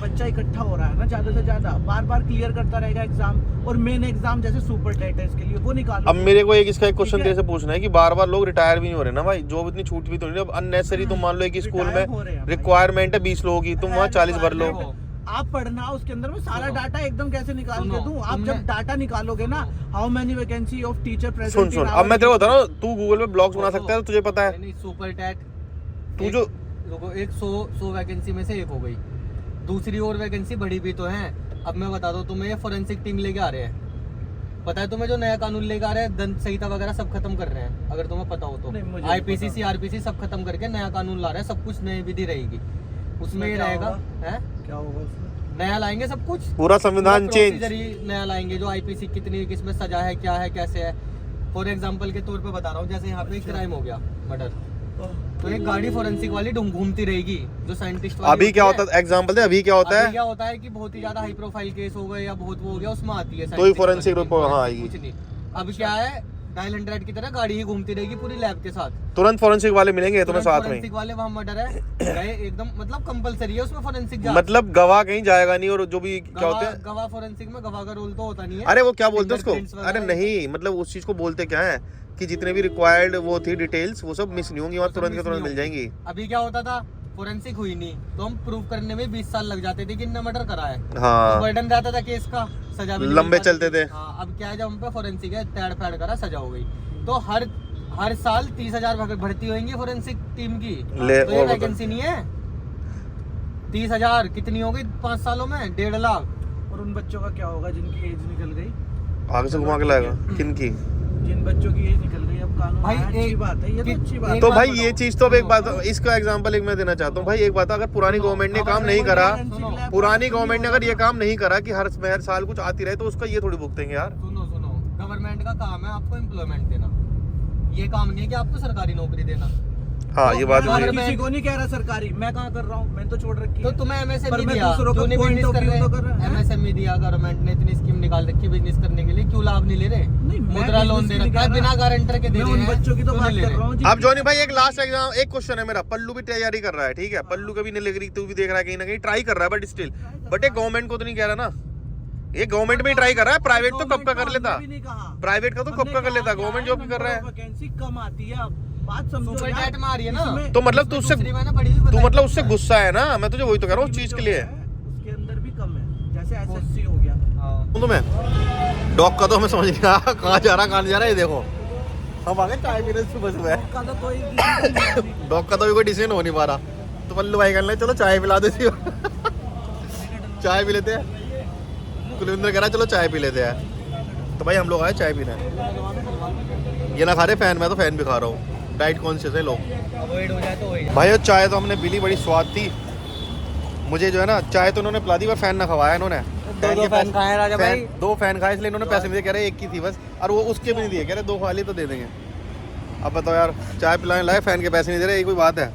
बच्चा इकट्ठा हो रहा है ना ज्यादा से ज्यादा, बार बार क्लियर करता रहेगा एग्जाम, और मेन एग्जाम जैसे सुपर टेट है इसके लिए वो निकालो। अब मेरे को इसका एक क्वेश्चन ठीक है। तेरे से पूछना है कि बार बार लोग रिटायर भी नहीं हो रहे ना भाई, जॉब इतनी छूट भी तो नहीं, अब अननेसेसरी तुम मान लो एक स्कूल Retire हो रहे हैं में भाई। रिक्वायरमेंट है 20 लोगों की, तुम वहाँ 40 भर लो। आप पढ़ना उसके अंदर में सारा सुनो। डाटा एकदम कैसे निकाल के सुनो, दूं? आप तुमने- जब डाटा निकालोगे ना, how many vacancy of teacher present. सुन सुन, अब मैं तेरे को बता रहा हूँ, तू गूगल पे ब्लॉग्स बना सकता है, तुझे पता है। नहीं सुपर टेट तू जो एक 100 वैकेंसी में से एक हो गई, दूसरी और वैकेंसी बढ़ी भी तो है। अब मैं बता दूं तुम्हें, ये फोरेंसिक टीम लेके आ रहे हैं, पता है तुम्हें, जो नया कानून लेके आ रहे हैं, दंड संहिता वगैरह सब खत्म कर रहे हैं, अगर तुम्हें पता हो तो। नहीं, मुझे आईपीसी नहीं पता। सीआरपीसी सब खत्म करके नया कानून ला रहे हैं, सब कुछ नई विधि रहेगी, उसमें ये क्या रहेगा होगा? है। क्या होगा उसमें? नया लाएंगे सब कुछ, पूरा संविधान चेंज। प्रोसीजर ही नया लाएंगे, जो आईपीसी कितनी किसमें सजा है, क्या है, कैसे है। फॉर एग्जांपल के तौर पे बता रहा हूँ, जैसे यहाँ पे एक क्राइम हो गया, मर्डर, तो एक गाड़ी फोरेंसिक वाली घूमती रहेगी, जो साइंटिस्ट वाली अभी क्या होता है, एग्जांपल दे, अभी क्या होता अभी है, क्या होता है कि बहुत ही ज्यादा हाई प्रोफाइल केस हो गए या बहुत वो हो गया, उसमें आती है तो ही फोरेंसिक रिपोर्ट हाँ आएगी। कुछ नहीं। अब क्या है, डायल 100 की तरह गाड़ी ही घूमती रहेगी पूरी लैब के साथ, तुरंत फोरेंसिक वाले मिलेंगे तुम्हें साथ में। फोरेंसिक वाले वहाँ मर्डर है गए एकदम, मतलब कंपलसरी है उसमें फोरेंसिक जांच। मतलब गवाह कहीं जाएगा नहीं, और जो भी क्या होते हैं गवाह फोरेंसिक में गवाह का रोल तो होता नहीं है। अरे वो क्या बोलते हैं Fingerprints उसको, अरे वगैरह। नहीं मतलब उस चीज को बोलते क्या है कि जितने भी रिक्वायर्ड वो थी डिटेल्स, वो सब मिस नहीं होंगी, वहाँ तुरंत के तुरंत मिल जाएंगी। अभी क्या होता था, फोरेंसिक हुई नहीं तो हम प्रूव करने में 20 साल लग जाते थे कि इनने मर्डर करा है, हाँ बर्डन रहता था केस का, सजा भी नहीं लंबे मिल पाती चलते थे। थी। हाँ, अब क्या है, जब हम पे फोरेंसिक है, तैड़ फैड़ करा, सजा हो गई, तो हर साल 30,000 भर्ती होंगी फोरेंसिक टीम की, ले, तो ये और बता। वैकेंसी नहीं है। 30,000 कितनी हो गई 5 सालों में, 1.5 लाख। और उन बच्चों का क्या होगा जिनकी एज निकल गई, आगे से घुमा के लाएगा किनकी। जिन बच्चों की एज निकल गई, अब कानून भाई, आया, अच्छी एक- बात है, ये तो एक- अच्छी बात एक है। तो बात भाई बताओ, ये चीज तो अब एक बात, सुनो, इसका एग्जांपल एक मैं देना चाहता हूँ भाई। एक बात, अगर पुरानी गवर्नमेंट ने काम नहीं करा, पुरानी गवर्नमेंट ने अगर ये काम नहीं करा कि हर साल कुछ आती रहे, तो उसका ये थोड़ी भुगतेंगे यार। सुनो, गवर्नमेंट का काम है आपको एम्प्लॉयमेंट देना, ये काम नहीं है कि आपको सरकारी नौकरी देना। हाँ ये बात मैं भी है। किसी को नहीं कह रहा सरकारी, मैं कहाँ कर रहा हूँ, मैंने तो छोड़ रखी तो है। तुम्हें पर एमएसएमई मैं दिया, दूसरों जो का नहीं point बिजनेस of कर view रहे, तो कर रहा है। एमएसएमई दिया गवर्नमेंट ने, इतनी स्कीम निकाल रखी है बिजनेस करने के लिए, क्यों लाभ नहीं ले रहे? नहीं, मैं मुद्रा लोन business दे की नहीं रखा है, कह बिना रहा। गारंटर के दे मैं रहे उन हैं, बच्चों की तो क्यों बात नहीं ले कर रहे? रहा हूँ अब जॉनी भाई एक लास्ट एग्जाम, एक क्वेश्चन है मेरा। पल्लू भी तैयारी कर रहा है, ठीक है, पल्लू का भी नहीं लग रही, तू भी देख रहा है कहीं ना कहीं ट्राई कर रहा है, बट स्टिल, बट ये गवर्नमेंट को तो नहीं कह रहा ना, ये गवर्नमेंट में ही ट्राई कर रहा है, प्राइवेट तो कब का कर लेता, प्राइवेट का तो कब का कर लेता, गवर्नमेंट जॉब कर रहा है। वैकेंसी कम आती है, अब बात समझो सुपर यार। टैट मारी है ना, इसमें- तो मतलब तू उससे, दूसरी मैंने पढ़ी हुई तू बताई मतलब है। उससे गुस्सा है ना, मैं तुझे वही तो कह रहा हूँ उस चीज के लिए। उसके अंदर भी कम है, जैसे एसएससी हो गया। हाँ। तुम्हें डॉग का तो हमें समझ नहीं आया कहाँ जा रहा, कहाँ नहीं जा रहा, ये देखो हम आ गए चाय पीने सुबह सुबह। का तो कोई decision नहीं है। डॉग का तो भी कोई डिसीजन हो नहीं पा रहा, तो पल्लू भाई कर ले, चलो चाय पिला देती हो। चाय पी लेते हैं, कुलविंदर कह रहा है चलो चाय पी लेते हैं, तो भाई हम लोग आए चाय पीने। ये ना खा रहे फैन, मैं तो फैन भी खा रहा हूँ, डाइट कॉन्शियस है लोग। अवॉइड हो जाए तो हो ही जाए। भाई और चाय तो हमने पी ली, बड़ी स्वाद थी। मुझे जो है ना चाय तो उन्होंने पिला दी, पर फैन ना खवाया इन्होंने। दो फैन खाए राजा भाई। 2 फैन खाए, इसलिए इन्होंने पैसे नहीं दिए, कह रहे एक की थी बस, और वो उसके भी नहीं दिए, कह रहे 2 खा ली तो दे देंगे। अब बताओ यार, चाय पिलाने लाए, फैन के पैसे नहीं दे रहे, ये कोई बात है?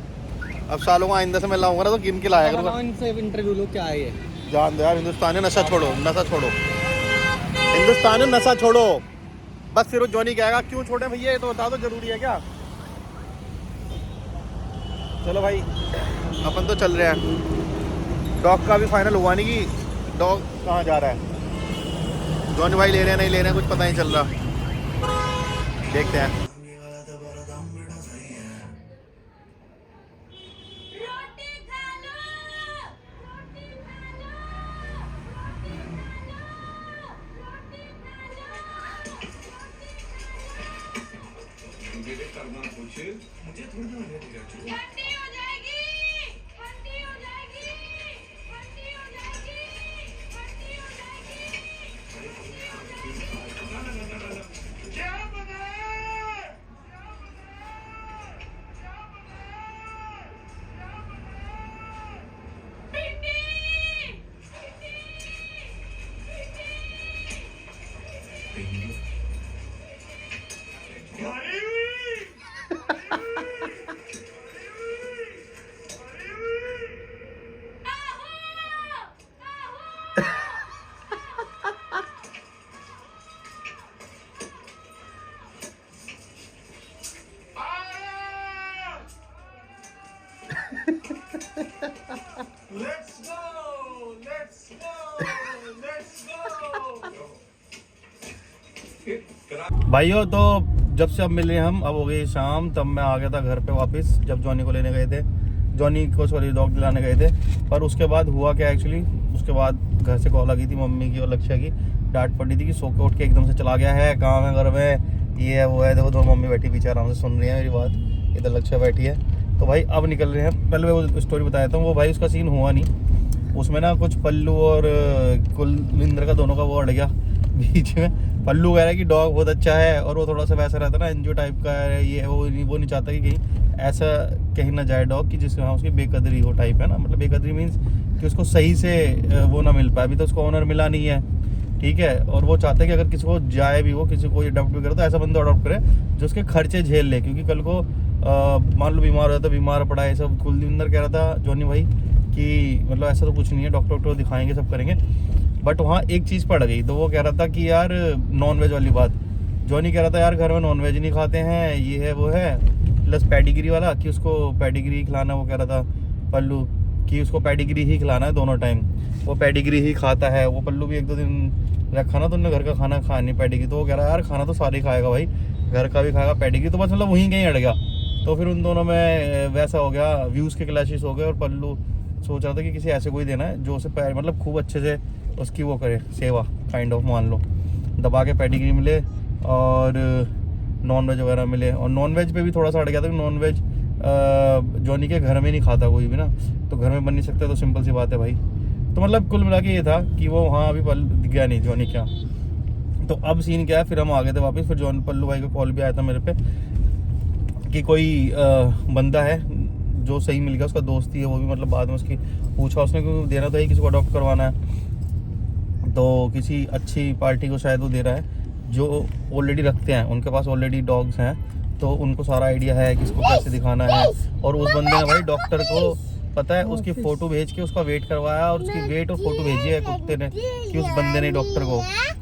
अब सालों को आइंदा से मैं लाऊंगा ना तो गिन के लाया करूँगा। इनसे इंटरव्यू लो, क्या है ये? जान दो यार, हिंदुस्तानी नशा छोड़ो, नशा छोड़ो, हिंदुस्तानी नशा छोड़ो। बस फिर वो जॉनी कहेगा क्यों छोड़े भैया, ये तो बता दो, जरूरी है क्या? चलो भाई अपन तो चल रहे हैं, डॉग का भी फाइनल हुआ नहीं कि डॉग कहाँ जा रहा है। जॉनी भाई ले रहे हैं नहीं ले रहे हैं कुछ पता नहीं चल रहा, देखते हैं। रोटी खा लो, रोटी खा लो, रोटी खा लो, रोटी खा लो। ठंडी हो जाएगी, ठंडी हो जाएगी, ठंडी हो जाएगी, ठंडी हो जाएगी। क्या बनाया? भिंडी, भिंडी, भिंडी। भाइयों तो जब से अब मिले हम, अब हो गई शाम, तब मैं आ गया था घर पे वापस, जब जॉनी को लेने गए थे, जॉनी को सॉरी डॉग दिलाने गए थे। पर उसके बाद हुआ क्या एक्चुअली, उसके बाद घर से कॉल आ गई थी मम्मी की और लक्ष्य की, डांट पड़ी थी कि सो के उठ के एकदम से चला गया है, काम है घर में, ये है वो है। देखो दोनों मम्मी बैठी पीछे आराम से सुन रही है मेरी बात, इधर लक्ष्य बैठी है। तो भाई अब निकल रहे हैं, पहले मैं वो स्टोरी बताया था, वो भाई उसका सीन हुआ नहीं, उसमें ना कुछ पल्लू और कुलविंदर का दोनों का वो अड़ गया बीच में। पल्लू कह रहा है कि डॉग बहुत अच्छा है, और वो थोड़ा सा वैसा रहता है ना, एनजीओ टाइप का है, ये वो नहीं चाहता कि कहीं ऐसा कहीं ना जाए डॉग कि जिससे हाँ उसकी बेकदरी हो टाइप है ना, मतलब बेकदरी मीन्स कि उसको सही से वो ना मिल पाए। अभी तो उसको ओनर मिला नहीं है, ठीक है, और वो चाहता है कि अगर किसी को जाए भी, वो किसी को अडॉप्ट भी करे तो ऐसा बंदा अडॉप्ट करे जो उसके खर्चे झेल ले, क्योंकि कल को मान लो बीमार हो तो बीमार पड़ा है। सब कुलदींदर कह रहा था जॉनी भाई कि मतलब ऐसा तो कुछ नहीं है, डॉक्टर दिखाएंगे, सब करेंगे, बट वहाँ एक चीज़ पड़ गई। तो वो कह रहा था कि यार नॉन वेज वाली बात, जॉनी कह रहा था यार घर में नॉन वेज नहीं खाते हैं, ये है वो है, प्लस पेडिग्री वाला कि उसको पेडिग्री खिलाना। वो कह रहा था पल्लू कि उसको पेडिग्री ही खिलाना है दोनों टाइम, वो पेडिग्री ही खाता है। वो पल्लू भी 1-2 दिन रखा ना तो उन्होंने घर का खाना खाया नहीं पेडिग्री, तो वो कह रहा है यार खाना तो सारे खाएगा भाई, घर का भी खाएगा पेडिग्री, तो बस मतलब वहीं कहीं अड़ गया। तो फिर उन दोनों में वैसा हो गया, व्यूज़ के क्लैशेस हो गए, और पल्लू सोच रहा था कि किसी ऐसे को ही देना है जो उसे मतलब खूब अच्छे से उसकी वो करे, सेवा काइंड ऑफ मान लो, दबा के पेडिग्री मिले और नॉन वेज वगैरह मिले। और नॉन वेज पे भी थोड़ा सा अड़ गया था कि नॉन वेज जॉनी के घर में नहीं खाता कोई भी ना, तो घर में बन नहीं सकता, तो सिंपल सी बात है भाई। तो मतलब कुल मिला के ये था कि वो वहाँ अभी दिख गया नहीं जॉनी क्या। तो अब सीन क्या है, फिर हम आ गए थे वापस। फिर पल्लू भाई का कॉल भी आया था मेरे पे कि कोई बंदा है जो सही मिल गया, उसका दोस्त ही है वो भी, मतलब बाद में उसकी पूछा उसने क्योंकि देना तो है, किसी को अडॉप्ट करवाना है, तो किसी अच्छी पार्टी को शायद वो दे रहा है जो ऑलरेडी रखते हैं, उनके पास ऑलरेडी डॉग्स हैं, तो उनको सारा आइडिया है किसको कैसे दिखाना है। और उस बंदे ने भाई डॉक्टर को पता है उसकी फ़ोटो भेज के उसका वेट करवाया, और उसकी वेट और फोटो भेजी है कुत्ते ने कि उस बंदे ने डॉक्टर को,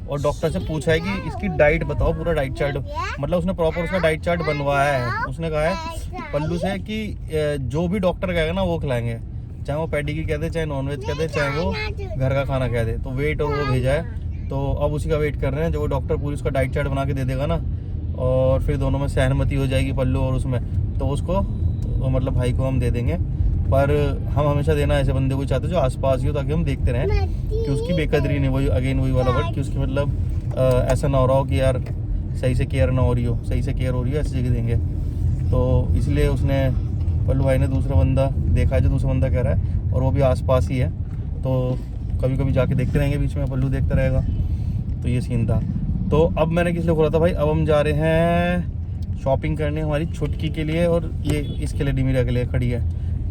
और डॉक्टर से पूछा है कि इसकी डाइट बताओ, पूरा डाइट चार्ट, मतलब उसने प्रॉपर उसका डाइट चार्ट बनवाया है। उसने कहा है पल्लू से कि जो भी डॉक्टर कहेगा ना वो खिलाएंगे, चाहे वो पेडिग्री कह दे, चाहे नॉनवेज कह दे, चाहे वो घर का खाना कह दे। तो वेट और वो भेजा है, तो अब उसी का वेट कर रहे हैं, जो वो डॉक्टर पूरी उसका डाइट चार्ट बना के दे देगा ना, और फिर दोनों में सहमति हो जाएगी पल्लू और उसमें, तो उसको मतलब भाई को हम दे देंगे। पर हम हमेशा देना ऐसे बंदे को चाहते हैं जो आसपास ही हो, ताकि हम देखते रहें कि उसकी बेकदरी नहीं, वही अगेन वही वाला वर्ड, कि उसकी मतलब ऐसा ना हो रहा हो कि यार सही से केयर ना हो रही हो, सही से केयर हो रही है ऐसी जगह देंगे। तो इसलिए उसने पल्लू भाई ने दूसरा बंदा देखा है, जो दूसरा बंदा कह रहा है, और वो भी आसपास ही है, तो कभी कभी जाके देखते रहेंगे, बीच में पल्लू देखता रहेगा। तो ये सीन था। तो अब मैंने किस लिए खोला था भाई, अब हम जा रहे हैं शॉपिंग करने हमारी छुटकी के लिए, और ये इसके लिए डिमीरा के लिए खड़ी है।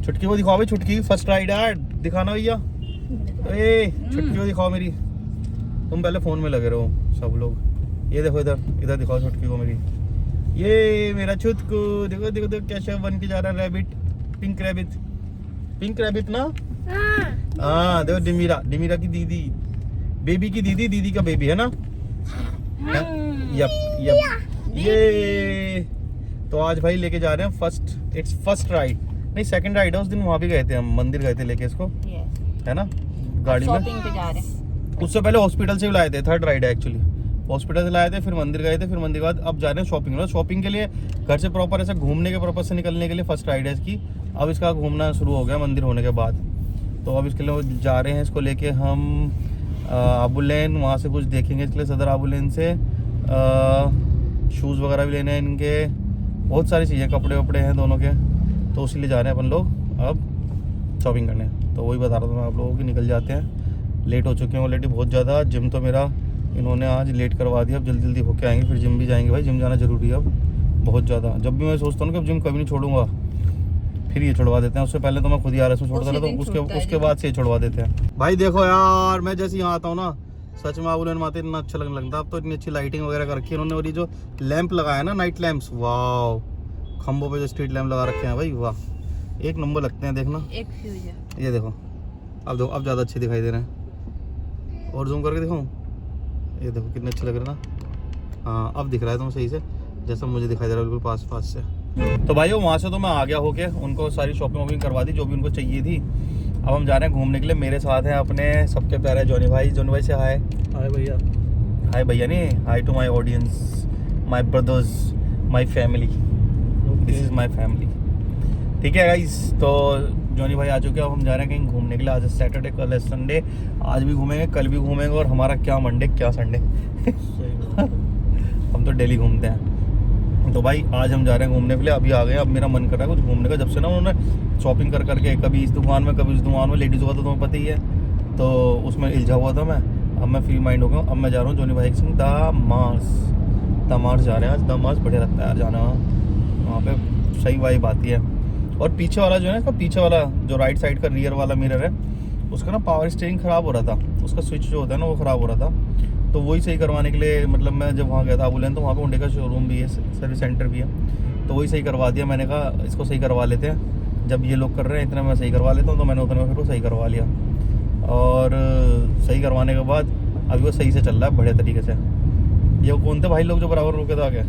छुटकी को दिखाओ भाई, छुटकी फर्स्ट राइड है, दिखाना भैया, ए छुटकी को दिखाओ मेरी। तुम पहले फ़ोन में लगे रहो सब लोग, ये देखो इधर दिखाओ छुटकी को मेरी, ये मेरा छुटकू, देखो देखो देखो कैसे बन के जा रहा है, रैबिट, पिंक रैबिट ना, हाँ देखो डिमीरा की दीदी, बेबी की दीदी का बेबी है ना, यप ये। तो आज भाई लेके जा रहे हैं इट्स फर्स्ट राइड, नहीं सेकंड राइड है। उस दिन वहाँ भी गए थे हम, मंदिर गए थे लेके इसको, है ना, गाड़ी में। शॉपिंग पे जा रहे हैं। उससे पहले हॉस्पिटल से भी लाए थे, थर्ड राइड है एक्चुअली, हॉस्पिटल से लाए थे, फिर मंदिर गए थे, फिर मंदिर के बाद अब जा रहे हैं शॉपिंग। मतलब शॉपिंग के लिए घर से प्रॉपर ऐसे घूमने के पर्पज से निकलने के लिए फर्स्ट राइड है इसकी। अब इसका घूमना शुरू हो गया मंदिर होने के बाद, तो अब इसके लिए जा रहे हैं, इसको लेके हम आबूलेन, वहाँ से कुछ देखेंगे इसके लिए, सदर आबूलेन से शूज़ वगैरह भी लेने हैं इनके, बहुत सारी चीज़ें, कपड़े वपड़े हैं दोनों के, तो उसी लिए जा रहे हैं अपन लोग अब शॉपिंग करने। तो वही बता रहा था मैं आप लोगों की, निकल जाते हैं, लेट हो चुके हैं ऑलरेडी बहुत ज़्यादा। जिम तो मेरा इन्होंने आज लेट करवा दिया, अब जल्दी जल्दी होके आएंगे, फिर जिम भी जाएंगे भाई, जिम जाना ज़रूरी है अब बहुत ज़्यादा। जब भी मैं सोचता हूँ कि अब जिम कभी नहीं छोड़ूंगा, फिर ये छुड़वा देते हैं। उससे पहले तो मैं खुद ही आर एस में छोड़ता था, तो उसके बाद से ये छुड़वा देते हैं। भाई देखो यार, मैं जैसे यहाँ आता हूँ ना, सच में आबूलेन माते इतना अच्छा लगने लगता है। अब तो इतनी अच्छी लाइटिंग वगैरह कर रखी है इन्होंने, और ये जो लैंप लगाया ना, नाइट लैंप्स, वाह, खंभों पे जो स्ट्रीट लैंप लगा रखे हैं भाई, वाह, एक नंबर लगते हैं। देखना एक फ्यूज है, ये देखो, अब देखो, अब ज़्यादा अच्छे दिखाई दे रहे हैं, और जूम करके दिखाऊँ, ये देखो कितने अच्छे लग रहे हैं ना। हाँ अब दिख रहा है तुम्हें सही से, जैसा मुझे दिखाई दे रहा है बिल्कुल पास से। तो भाई वहाँ से तो मैं आ गया होके, उनको सारी शॉपिंग वॉपिंग करवा दी जो भी उनको चाहिए थी। अब हम जा रहे हैं घूमने के लिए। मेरे साथ हैं अपने सबके प्यारे जॉनी भाई से हाय भैया, हाय भैया नहीं, hi to my audience, my brothers, my family, this is my family, ठीक है गाइस। तो जॉनी भाई आ चुके हैं, अब हम जा रहे हैं कहीं घूमने के लिए। आज सैटरडे, कल है संडे, आज भी घूमेंगे, कल भी घूमेंगे, और हमारा क्या मंडे क्या संडे हम तो डेली घूमते हैं। तो भाई आज हम जा रहे हैं घूमने के लिए, अभी आ गए। अब मेरा मन कर रहा है कुछ घूमने का, जब से ना उन्होंने शॉपिंग कर करके कभी इस दुकान में कभी उस दुकान में, लेडीज़ का तो तुम्हें पता ही है, तो उसमें इल्झा हुआ था मैं। अब मैं फ्री माइंड हो गया हूँ, अब मैं जा रहा हूँ जॉनी भाई के संग दमास जा रहे हैं आज। दमास बढ़िया लगता है यार जाना, वहाँ पे सही वाइब आती है। और पीछे वाला जो है ना, इसका पीछे वाला जो राइट साइड का रियर वाला मिरर है, उसका ना पावर स्टीयरिंग ख़राब हो रहा था, उसका स्विच जो होता है ना वो ख़राब हो रहा था। तो वही सही करवाने के लिए मतलब मैं जब वहाँ गया था बुलेन, तो वहाँ पे होंडा का शोरूम भी है, सर्विस सेंटर भी है, तो वही सही करवा दिया। मैंने कहा इसको सही करवा लेते हैं, जब ये लोग कर रहे हैं इतना मैं सही करवा लेता हूँ, तो मैंने उतने में फिर वो सही करवा लिया। और सही करवाने के बाद अभी वो सही से चल रहा है बढ़िया तरीके से। ये कौन थे भाई लोग जो बराबर रुके थे आगे है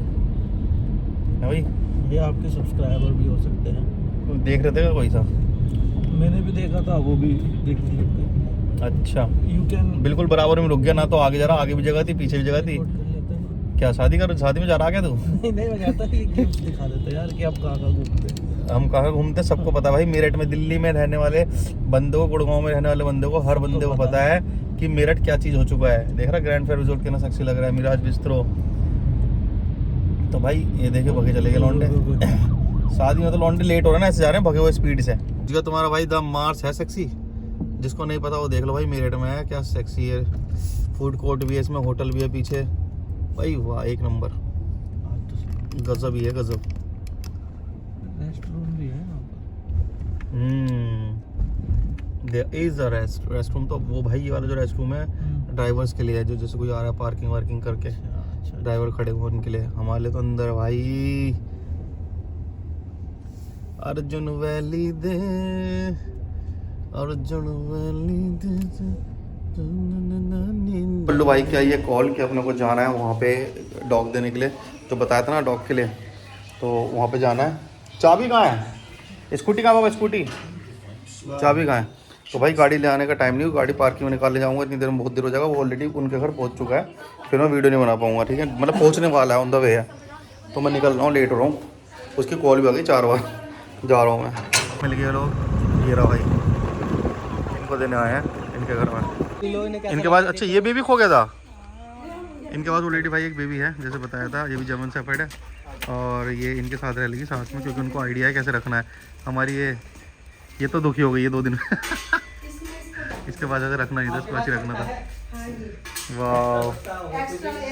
भाई? ये आपके सब्सक्राइबर भी हो सकते हैं, देख रहे थे क्या कोई सा? मैंने भी देखा था, वो भी देखने लगते। अच्छा, यू कैन बिल्कुल बराबर में रुक गया ना, तो आगे जा रहा, आगे भी जगह थी पीछे भी जगह थी। क्या शादी में जा रहा क्या तू? नहीं मैं कहता कि गिफ्ट दिखा देते यार कि आप कहाँ घूमते। हम कहाँ घूमते सबको पता भाई। मेरठ में, दिल्ली में रहने वाले बंदे को, गुड़गांव में रहने वाले बंदे को, हर बंदे को पता है कि मेरठ क्या चीज़ हो चुका है। देख रहा ग्रैंड फेयर रिजॉर्ट कितना सेक्सी लग रहा है, मिराज बिस्ट्रो। तो भाई ये देखे भगे चले गए लौंडे। शादी में तो लौंडे लेट हो रहा है ना, ऐसे जा रहे हैं भगे हुए स्पीड से। जो तुम्हारा भाई द मार्स है सेक्सी, जिसको नहीं पता वो देख लो भाई, मेरठ में है क्या सेक्सी है। फूड कोर्ट भी है इसमें, होटल भी है पीछे भाई, वाह एक नंबर, गजब ही है गजब। रेस्टोरेंट भी है यहाँ पर। There is a restroom. तो वो भाई ये वाला जो रेस्टरूम है ड्राइवर्स के लिए है, जो जैसे कोई आ रहा है पार्किंग वार्किंग करके, अच्छा ड्राइवर खड़े हुए उनके लिए। हमारे लिए तो अंदर भाई अर्जुन वैली दे, अर्जुन वैली दे। बल्लू भाई क्या ये कॉल कि अपने को जाना है वहाँ पे डॉग देने के लिए, जो बताया था ना डॉग के लिए, तो वहाँ पे जाना है। चाबी कहाँ है? स्कूटी कहाँ बाबा? स्कूटी चाबी कहाँ है? तो भाई गाड़ी ले आने का टाइम नहीं, गाड़ी पार्किंग में निकाल ले जाऊँगा, इतनी देर में बहुत देर हो जाएगा। वो ऑलरेडी उनके घर पहुँच चुका है, फिर मैं वीडियो नहीं बना पाऊँगा, ठीक है? मतलब पहुँचने वाला है, ऑन द वे है, तो मैं निकल रहा हूँ, लेट हो रहा हूँ। उसकी कॉल भी आ गई 4 बार, जा रहा हूँ मैं। मिल गया लोग, ये रहा भाई, इनको देने आए हैं इनके घर में। इनके पास अच्छा ये बेबी खो गया था, इनके पास ऑलरेडी भाई एक बेबी है, जैसे बताया था। ये भी जर्मन शेफर्ड है और ये इनके साथ रह लेगी साथ में, क्योंकि उनको आइडिया है कैसे रखना है। हमारी ये तो दुखी हो गई है 2 दिन में। इसके पास ऐसे रखना नहीं था, इसके पास ही रखना था। वाह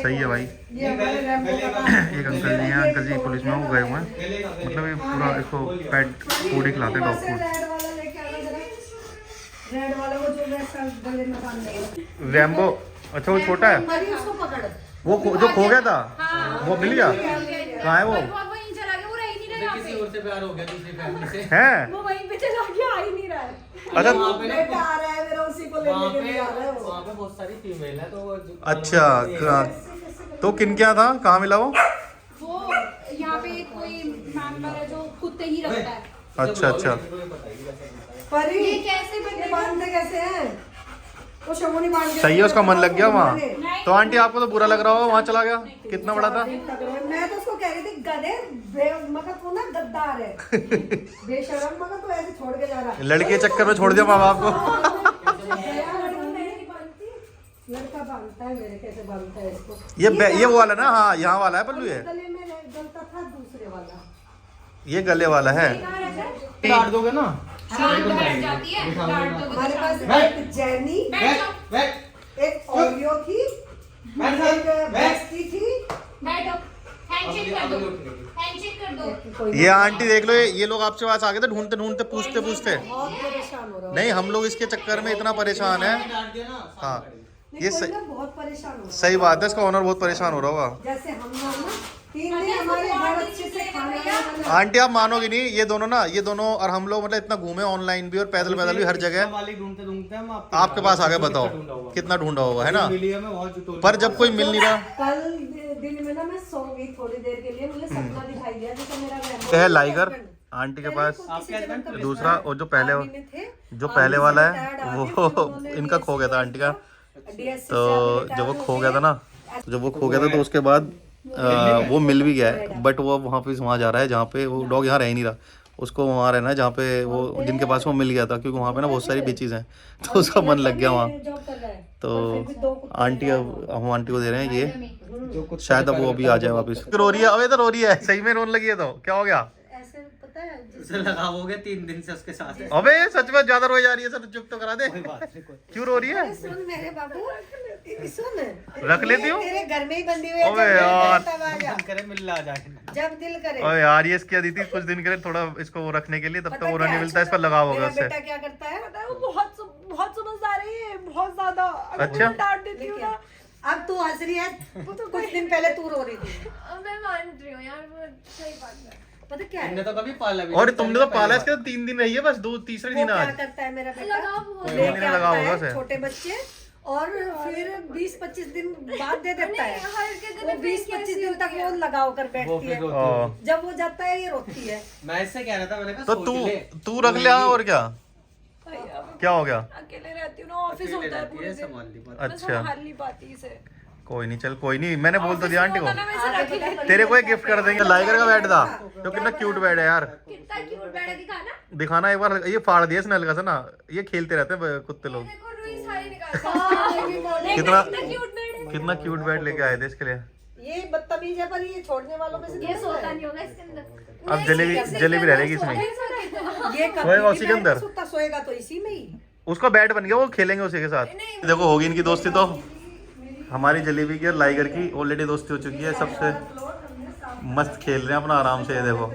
सही है भाई। एक अंकल जी हैं, अंकल जी पुलिस में वो गए हुए हैं, मतलब ये पूरा इसको पेट फूड ही खिलाते हैं, डॉग फूड। रेड वाला वो जो वैसा गले में बांध देगा। रैम्बो, अच्छा वो छोटा है, उसको पकड़। वो जो खो गया था वो मिल गया? कहाँ है वो? वहीं चला गया, वो रह ही नहीं रहा किसी और से प्यार हो गया दूसरी फैमिली से। है वो वहीं पे चला गया, आ ही नहीं रहा है। अच्छा बेटा आ रहा है मेरा, उसी को लेने के लिए आ रहा है वो। वहाँ पे बहुत सारी फीमेल है, तो वो अच्छा, तो किन क्या था, कहाँ मिला वो? यहाँ पे कोई मेंबर है जो कुत्ते ही रखता है। अच्छा अच्छा, पर ये कैसे बांधते कैसे हैं? वो शमोनी बांध के सही है, उसका मन लग गया वहाँ। तो आंटी आपको तो बुरा लग रहा होगा, वहाँ चला गया, कितना बड़ा था। मैं तो उसको कह रही थी गधे, मगर तू ना गद्दार है, बेशरम, मगर तू ऐसे छोड़ के जा रहा है। लड़के के चक्कर में छोड़ दिया माँ बाप को। लड़का बांधता है मेरे, कैसे बांधता है इसको? ये वो वाला ना, हाँ यहाँ वाला है पल्लू, ये गले में गलता था दूसरे वाला, ये गले वाला है। डांट दोगे ना? हमारे पास एक जैनी, एक ओरियो थी, एक बेस्टी थी। ये आंटी देख लो, ये लोग आपके पास आ गए थे ढूंढते ढूंढते, पूछते पूछते। बहुत परेशान हो रहा हूँ। नहीं हम लोग इसके चक्कर में इतना परेशान है। हाँ ये कोई सही, ना बहुत परेशान हो रहा सही बात है, इसका ओनर बहुत परेशान हो रहा होगा। है। जैसे हम लोग ना 3 दिन हमारे घर अच्छे से खाना बना। आंटी आप मानोगे नहीं, ये दोनों ना, ये दोनों और हम लोग मतलब इतना घूमे ऑनलाइन भी और पैदल पैदल भी हर जगह, मालिक ढूंढते ढूंढते हम आपके पास आ गए। बताओ कितना ढूंढा होगा, है ना? मिली है, मैं बहुत जुटोल। पर जब कोई मिल नहीं रहा, कल दिन में ना मैं सो गई थोड़ी देर के लिए, मुझे सपना दिखाई दिया जैसे मेरा तो है लाइगर आंटी के पास, दूसरा और जो पहले वाला है वो इनका खो गया था आंटी का। तो जब वो खो गया था ना, तो उसके बाद वो मिल भी गया है, बट वो वहाँ जा रहा है जहाँ पे वो डॉग यहाँ रह ही नहीं रहा, उसको वहाँ रहना है जहाँ पे वो, जिनके पास वो मिल गया था, क्योंकि वहाँ पे ना बहुत सारी बीचीज हैं, तो उसका मन लग गया वहाँ। तो आंटी, अब हम आंटी को दे रहे हैं ये, शायद अब वो अभी आ जाए वापस। रो रही है, अबे तो रो रही है, सही में रोने लगी है, तो क्या हो गया? ऐसे पता है उसे लगा हो गया 3 दिन से उसके साथ है। अबे सच में ज्यादा रो जा रही है सर, चुप तो करा दे। कोई बात नहीं, कोई क्यों रो रही है? सुन मेरे बाबू, सुन रख लेती हूँ? तेरे घर में ही बंदी हुई है, ओबे जब दिल यार। करे तब आ जा, मन करे मिलना आ जाए। जब दिल करे। ओए यार ये इसकी अदिति कुछ दिन के लिए थोड़ा इसको वो रखने के लिए, तब तक पता वो क्या नहीं है, मिलता, इस पर लगाव होगा मेरा उससे। बेटा क्या करता है, पता है वो बहुत समझदार है, बहुत ज्यादा। अगर अच्छा। मैं डांट देती हूँ ना, अब तू हंस रही है, कुछ दिन पहले तू रो रही थी। मैं मान रही हूँ यार, वो सही बात है। पता क्या है, इनने तो कभी पाला भी और नहीं, तुमने तो पहली पाला बार। इसके 3 दिन रही है बस, 2-3 वो दिन क्या आज। करता है मेरा बेटा, लगाव बहुत है। लेके महीने आता लगा होगा उसे। है छोटे बच्चे और फिर 20-25 दिन बाद दे देता है। हर के दिन वो 20-25 दिन तक वो लगाव कर वो बैठती फिर है, रोती ओ, है। जब वो जाता है ये रोती है। मैं इससे कह रहा था, मैंने कहा तो सोच ले। तू रख लिया और क्या भैया, मैं क्या हो गया? अकेले रहती हूँ ना, ऑफिस अकेले होता है रहती पूरे है, दिन, संभाल ली बात। मैं अच्छा संभाल नहीं पाती इसे। कोई नहीं, चल कोई नहीं, मैंने बोल तो दिया आंटी को। होता ना, मैं इसे रख लेती हूँ। तेरे को एक गिफ्ट कर देंगे, लाइगर का बेड था जो कितना क्यूट बेड है यार। कितना क्यूट बेड है, दिखाना। दिखाना एक बार, ये फाड़ दिया इसने हल्का सा ना, ये खेलते रहते हैं कुत्ते लोग। देखो रुई सारी निकाल कितना क्यूट बेड है। कितना क्यूट बेड लेके आए थे इसके लिए। ये बदतमीज है, पर ये छोड़ने वालों में से ये नहीं सोता है। नहीं होगा इसके अंदर। अब जलेबी रह रहेगी इसमें। ये कभी सोएगा भी उसी के बेड अंदर? पे सोता, सोएगा तो इसी में ही। उसका बैट बन गया, वो खेलेंगे उसी के साथ। देखो होगी इनकी दोस्ती, तो हमारी जलेबी की और लाइगर की ऑलरेडी दोस्ती हो चुकी है, सबसे मस्त खेल रहे हैं अपना आराम से। ये देखो,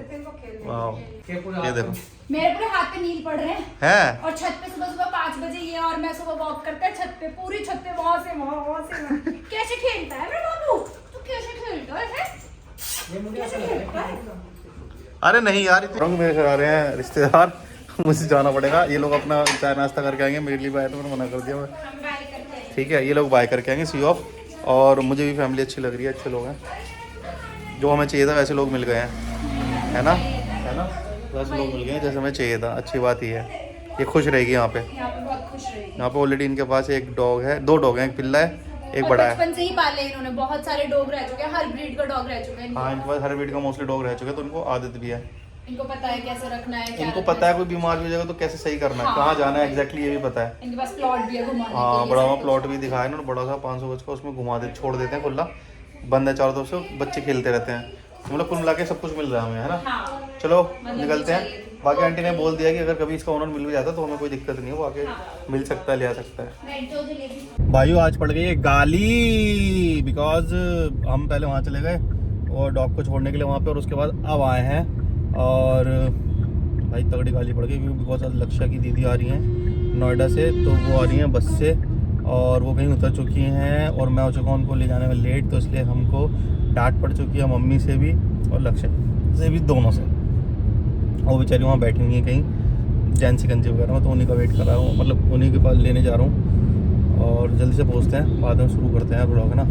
वाह, ये देखो मेरे पूरे हाथ पे नील पड़ रहे हैं है। और छत पे सुबह 5 बजे ये और मैं सुबह वॉक करते हैं छत पे, पूरी छत पे वहां से वहां से वहाँ। कैसे खेलता है मेरा बाबू, तू कैसे खेलता है? कैसे खेलता है? अरे नहीं यार, रंग मेरे घर आ रहे हैं रिश्तेदार, मुझे जाना पड़ेगा। ये लोग अपना चाय नाश्ता करके आएंगे, मेरे लिए बाय तो मैंने मना कर दिया मैं। ठीक है, ये लोग बाय करके आएंगे, सी ऑफ। और मुझे भी फैमिली अच्छी लग रही है, अच्छे लोग हैं, जो हमें चाहिए था वैसे लोग मिल गए हैं, है ना, है ना, वैसे लोग मिल गए हैं जैसे हमें चाहिए था। अच्छी बात ही है, ये खुश रहेगी यहाँ पे। यहाँ पे बहुत खुश रहेगी। यहाँ पे ऑलरेडी इनके पास एक डॉग है, 2 डॉग हैं, एक पिल्ला है, एक और बड़ा है। बचपन से ही पाले इन्होंने, बहुत सारे डॉग रह चुके हैं, हर ब्रीड का डॉग रह चुका है हाँ, इनके पास हर ब्रीड का मोस्टली डॉग रह चुका है, तो इनको आदत भी है। इनको पता है कैसे रखना है, क्या इनको रखना पता है कोई बीमार भी हो जाएगा तो कैसे सही करना है, हाँ। कहाँ जाना है एग्जैक्टली, ये भी पता है। इनके पास प्लॉट भी है घुमाने के हाँ, लिए, बड़ा सब हुआ कुछ। प्लॉट भी दिखाया इन्होंने, बड़ा सा 500 गज का, उसमें घुमा दे, छोड़ देते हैं खुला, बंद है चारों तरफ से, बच्चे खेलते रहते हैं। मतलब कुल मिला के सब कुछ मिल रहा है हमें, है ना। हाँ, चलो मतलब निकलते चाहिए हैं। थी। बाकी आंटी ने बोल दिया कि अगर कभी इसका ओनर मिल भी जाता तो हमें कोई दिक्कत नहीं है, वो आके मिल सकता है, ले आ सकता है। बैठ जाओ जलेबी। भाइयों आज पड़ गई है गाली, बिकॉज हम पहले वहाँ चले गए और डॉग को छोड़ने के लिए वहाँ पे, और उसके बाद अब आए हैं और भाई तगड़ी गाली पड़ गई, क्योंकि बिकॉज आज लक्ष्य की दीदी आ रही हैं नोएडा से, तो वो आ रही हैं बस से और वो कहीं उतर चुकी हैं और मैं हो चुका हूँ उनको ले जाने में लेट, तो इसलिए हमको डांट पड़ चुकी है मम्मी से भी और लक्ष्य से भी, दोनों से। वो बेचारी वहाँ बैठी हुई है कहीं जैंसी गंजी वगैरह में, तो उन्हीं का वेट कर रहा हूँ, मतलब उन्हीं के पास लेने जा रहा हूँ और जल्दी से पहुँचते हैं, बाद में शुरू करते हैं ब्लॉग, है ना।